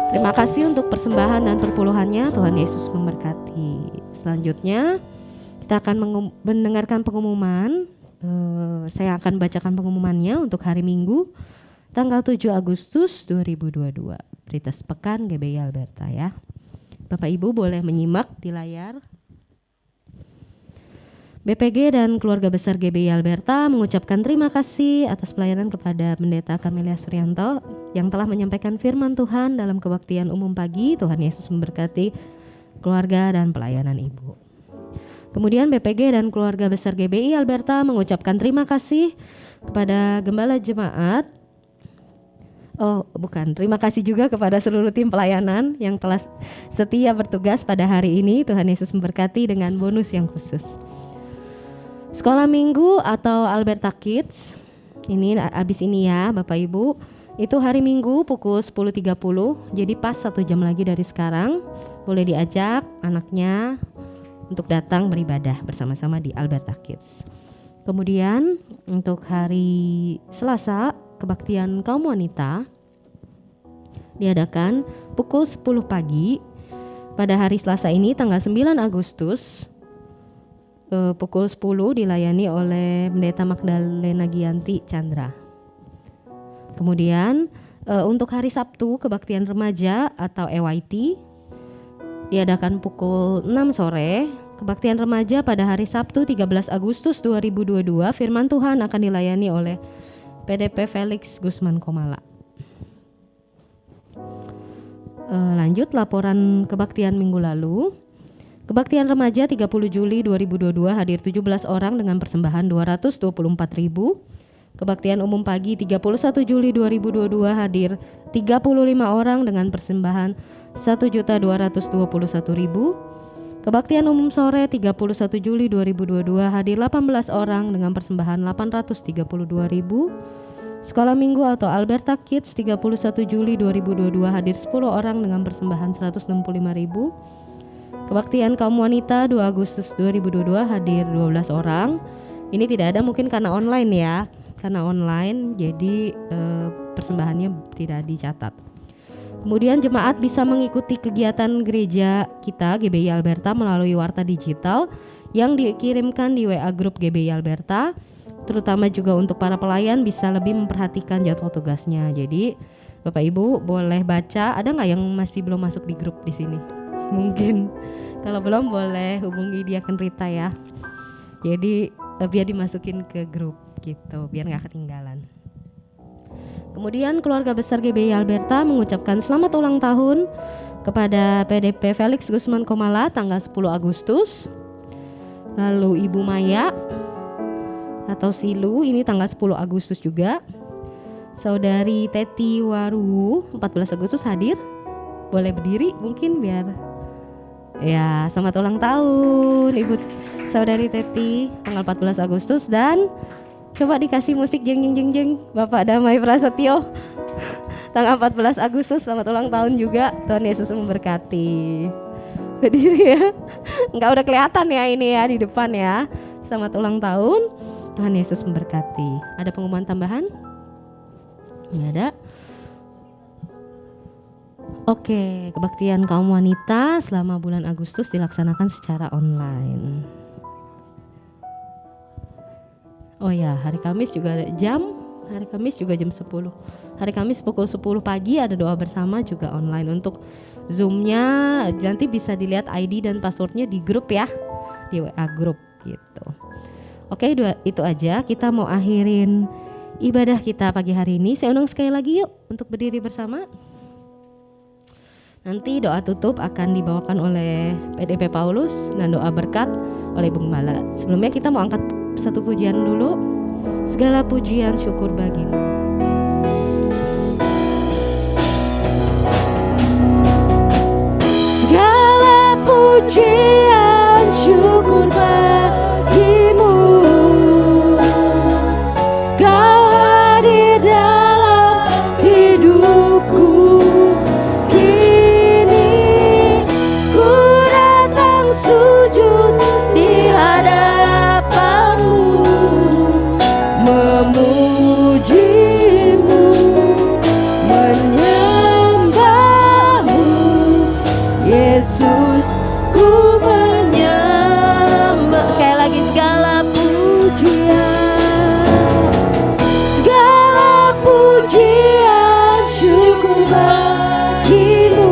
Terima kasih untuk persembahan dan perpuluhannya. Tuhan Yesus memberkati. Selanjutnya kita akan mendengarkan pengumuman. Saya akan bacakan pengumumannya untuk hari Minggu tanggal 7 Agustus 2022. Berita sepekan GBI Alberta ya. Bapak Ibu boleh menyimak di layar. BPG dan keluarga besar GBI Alberta mengucapkan terima kasih atas pelayanan kepada Pendeta Camelia Suryanto yang telah menyampaikan firman Tuhan dalam kebaktian umum pagi. Tuhan Yesus memberkati keluarga dan pelayanan Ibu. Kemudian BPG dan keluarga besar GBI Alberta mengucapkan terima kasih kepada Gembala Jemaat. Terima kasih juga kepada seluruh tim pelayanan yang telah setia bertugas pada hari ini. Tuhan Yesus memberkati dengan bonus yang khusus. Sekolah Minggu atau Alberta Kids, ini abis ini ya Bapak Ibu, itu hari Minggu pukul 10.30, jadi pas 1 jam lagi dari sekarang. Boleh diajak anaknya untuk datang beribadah bersama-sama di Alberta Kids. Kemudian untuk hari Selasa, kebaktian kaum wanita diadakan pukul 10 pagi pada hari Selasa ini tanggal 9 Agustus. Pukul 10 dilayani oleh Pendeta Magdalena Gianti Chandra. Kemudian untuk hari Sabtu kebaktian remaja atau EYT diadakan pukul 6 sore. Kebaktian remaja pada hari Sabtu 13 Agustus 2022 firman Tuhan akan dilayani oleh PDP Felix Gusman Komala. Lanjut laporan kebaktian minggu lalu. Kebaktian remaja 30 Juli 2022 hadir 17 orang dengan persembahan 224.000. Kebaktian umum pagi 31 Juli 2022 hadir 35 orang dengan persembahan 1.221.000. Kebaktian umum sore 31 Juli 2022 hadir 18 orang dengan persembahan 832.000. Sekolah Minggu atau Alberta Kids 31 Juli 2022 hadir 10 orang dengan persembahan 165.000. Kebaktian kaum wanita 2 Agustus 2022 hadir 12 orang. Ini tidak ada mungkin karena online ya. Karena online jadi persembahannya tidak dicatat. Kemudian jemaat bisa mengikuti kegiatan gereja kita GBI Alberta melalui warta digital yang dikirimkan di WA grup GBI Alberta. Terutama juga untuk para pelayan bisa lebih memperhatikan jadwal tugasnya. Jadi Bapak Ibu boleh baca. Ada nggak yang masih belum masuk di grup di sini? Mungkin kalau belum boleh hubungi Diaken Rita ya. Jadi biar dimasukin ke grup gitu, biar nggak ketinggalan. Kemudian keluarga besar GBI Alberta mengucapkan selamat ulang tahun kepada PDP Felix Gusman Komala tanggal 10 Agustus. Lalu Ibu Maya atau Silu ini tanggal 10 Agustus juga. Saudari Teti Waru 14 Agustus hadir. Boleh berdiri mungkin biar ya, selamat ulang tahun Ibu Saudari Teti tanggal 14 Agustus. Dan coba dikasih musik jeng jeng jeng jeng Bapak Damai Prasetyo tanggal 14 Agustus, selamat ulang tahun juga. Tuhan Yesus memberkati. Berdiri ya. Enggak udah kelihatan ya ini ya di depan ya. Selamat ulang tahun. Tuhan Yesus memberkati. Ada pengumuman tambahan? Enggak ada. Oke, kebaktian kaum wanita selama bulan Agustus dilaksanakan secara online. Oh ya, hari Kamis juga ada hari Kamis juga jam 10. Hari Kamis pukul 10 pagi ada doa bersama juga online. Untuk Zoom-nya nanti bisa dilihat ID dan passwordnya di grup ya, di WA grup gitu. Oke, itu aja. Kita mau akhirin ibadah kita pagi hari ini. Saya undang sekali lagi yuk untuk berdiri bersama. Nanti doa tutup akan dibawakan oleh PDP Paulus dan doa berkat oleh Bung Mala. Sebelumnya kita mau angkat satu pujian dulu. Segala pujian syukur bagimu. Segala pujian syukur bagimu. Kau hadir dalam hidupku. Sujud di hadapanmu, memujimu, menyembahmu. Yesus, ku menyembah. Sekali lagi, segala pujian, syukur bagimu.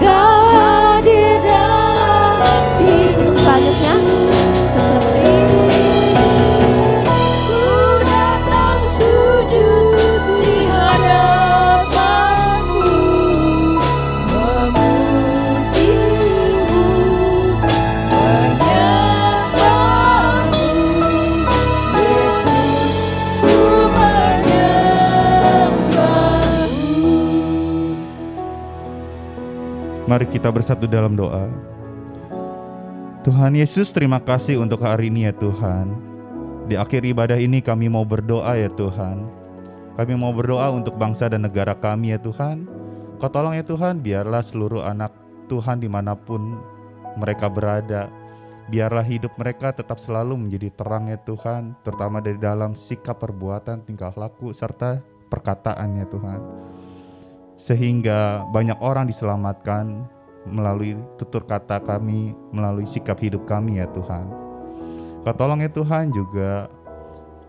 Kau hadir dalam hidup. Selanjutnya, seperti ku datang sujud di hadapanmu, memujimu, menyembahmu. Yesus, ku menyembahmu. Mari kita bersatu dalam doa. Tuhan Yesus, terima kasih untuk hari ini ya Tuhan. Di akhir ibadah ini kami mau berdoa ya Tuhan. Kami mau berdoa untuk bangsa dan negara kami ya Tuhan. Kau tolong ya Tuhan, biarlah seluruh anak Tuhan dimanapun mereka berada, biarlah hidup mereka tetap selalu menjadi terang ya Tuhan, terutama dari dalam sikap, perbuatan, tingkah laku, serta perkataan ya Tuhan. Sehingga banyak orang diselamatkan melalui tutur kata kami, melalui sikap hidup kami ya Tuhan. Kau tolong ya Tuhan juga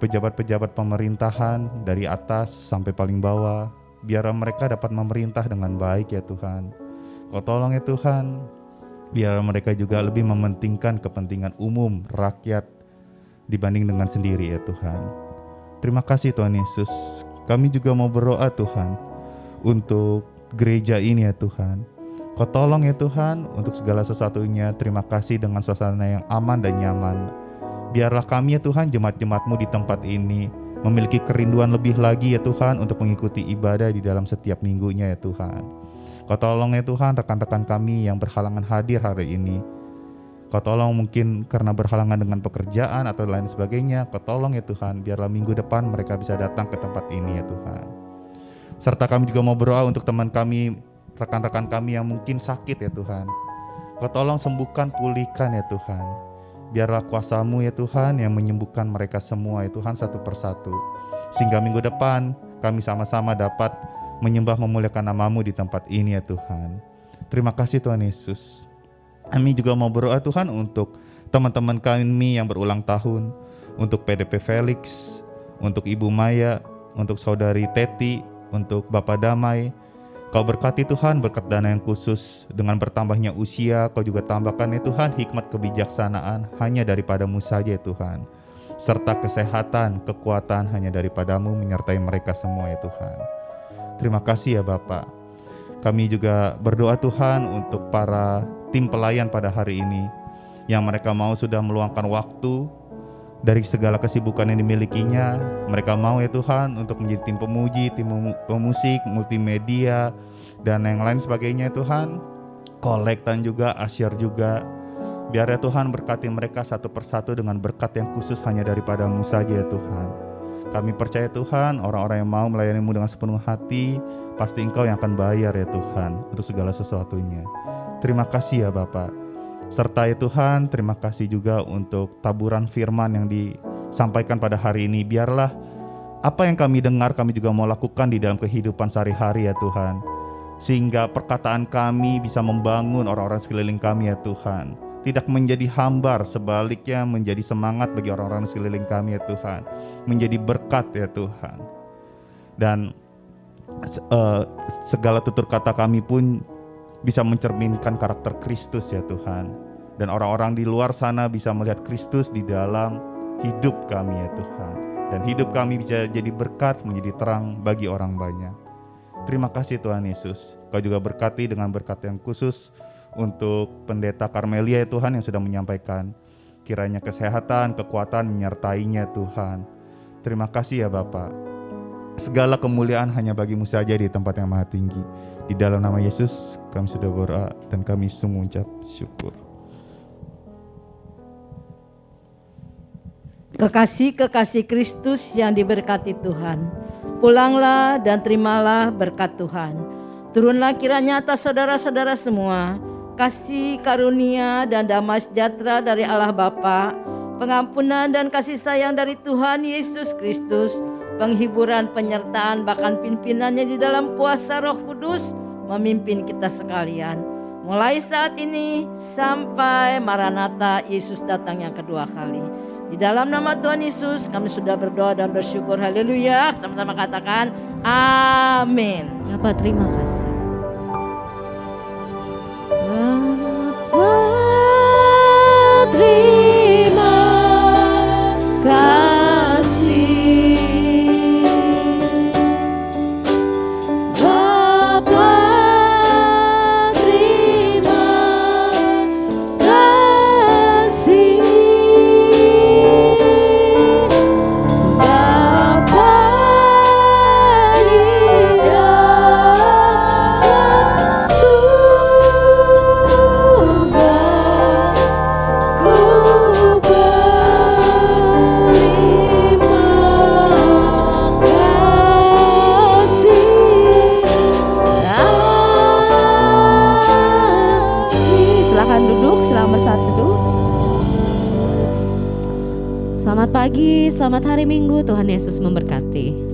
pejabat-pejabat pemerintahan dari atas sampai paling bawah, biar mereka dapat memerintah dengan baik ya Tuhan. Kau tolong ya Tuhan, biar mereka juga lebih mementingkan kepentingan umum rakyat dibanding dengan sendiri ya Tuhan. Terima kasih Tuhan Yesus. Kami juga mau berdoa Tuhan untuk gereja ini ya Tuhan. Kau tolong ya Tuhan untuk segala sesuatunya. Terima kasih dengan suasana yang aman dan nyaman. Biarlah kami ya Tuhan, jemaat-jemaat-Mu di tempat ini memiliki kerinduan lebih lagi ya Tuhan untuk mengikuti ibadah di dalam setiap minggunya ya Tuhan. Kau tolong ya Tuhan rekan-rekan kami yang berhalangan hadir hari ini. Kau tolong mungkin karena berhalangan dengan pekerjaan atau lain sebagainya. Kau tolong ya Tuhan, biarlah minggu depan mereka bisa datang ke tempat ini ya Tuhan. Serta kami juga mau berdoa untuk teman kami, rekan-rekan kami yang mungkin sakit ya Tuhan. Kau tolong sembuhkan, pulihkan ya Tuhan. Biarlah kuasa-Mu ya Tuhan yang menyembuhkan mereka semua ya Tuhan satu persatu. Sehingga minggu depan kami sama-sama dapat menyembah memuliakan nama-Mu di tempat ini ya Tuhan. Terima kasih Tuhan Yesus. Kami juga mau berdoa Tuhan untuk teman-teman kami yang berulang tahun. Untuk PDP Felix, untuk Ibu Maya, untuk Saudari Teti, untuk Bapak Damai. Kau berkati Tuhan, berkat dana yang khusus. Dengan bertambahnya usia, Kau juga tambahkan ya Tuhan hikmat kebijaksanaan hanya daripada-Mu saja ya Tuhan. Serta kesehatan, kekuatan hanya daripada-Mu menyertai mereka semua ya Tuhan. Terima kasih ya Bapak. Kami juga berdoa Tuhan untuk para tim pelayan pada hari ini, yang mereka mau sudah meluangkan waktu dari segala kesibukan yang dimilikinya. Mereka mau ya Tuhan untuk menjadi tim pemuji, tim pemusik, multimedia, dan yang lain sebagainya Tuhan. Kolektan juga, asyir juga. Biar ya Tuhan berkati mereka satu persatu dengan berkat yang khusus hanya daripada-Mu saja ya Tuhan. Kami percaya Tuhan, orang-orang yang mau melayani-Mu dengan sepenuh hati, pasti Engkau yang akan bayar ya Tuhan untuk segala sesuatunya. Terima kasih ya Bapak. Serta ya Tuhan, terima kasih juga untuk taburan firman yang disampaikan pada hari ini. Biarlah apa yang kami dengar, kami juga mau lakukan di dalam kehidupan sehari-hari ya Tuhan. Sehingga perkataan kami bisa membangun orang-orang sekeliling kami ya Tuhan. Tidak menjadi hambar, sebaliknya menjadi semangat bagi orang-orang sekeliling kami ya Tuhan. Menjadi berkat ya Tuhan. Dan segala tutur kata kami pun bisa mencerminkan karakter Kristus ya Tuhan. Dan orang-orang di luar sana bisa melihat Kristus di dalam hidup kami ya Tuhan. Dan hidup kami bisa jadi berkat, menjadi terang bagi orang banyak. Terima kasih Tuhan Yesus. Kau juga berkati dengan berkat yang khusus untuk Pendeta Karmelia ya Tuhan yang sudah menyampaikan. Kiranya kesehatan, kekuatan menyertainya Tuhan. Terima kasih ya Bapak. Segala kemuliaan hanya bagi-Mu saja di tempat yang maha tinggi. Di dalam nama Yesus kami sudah berdoa dan kami sungguh mengucap syukur. Kekasih-kekasih Kristus yang diberkati Tuhan, pulanglah dan terimalah berkat Tuhan. Turunlah kiranya atas saudara-saudara semua kasih karunia dan damai sejahtera dari Allah Bapa, pengampunan dan kasih sayang dari Tuhan Yesus Kristus, penghiburan, penyertaan, bahkan pimpinannya di dalam kuasa Roh Kudus memimpin kita sekalian. Mulai saat ini sampai Maranatha, Yesus datang yang kedua kali. Di dalam nama Tuhan Yesus kami sudah berdoa dan bersyukur. Haleluya. Sama-sama katakan amin. Bapak terima kasih. Bapa terima kasih. Bapa terima kasih. Bapa di dalam surga, ku berterima kasih. Silakan duduk, silakan bersatu. Selamat pagi, selamat hari Minggu, Tuhan Yesus memberkati.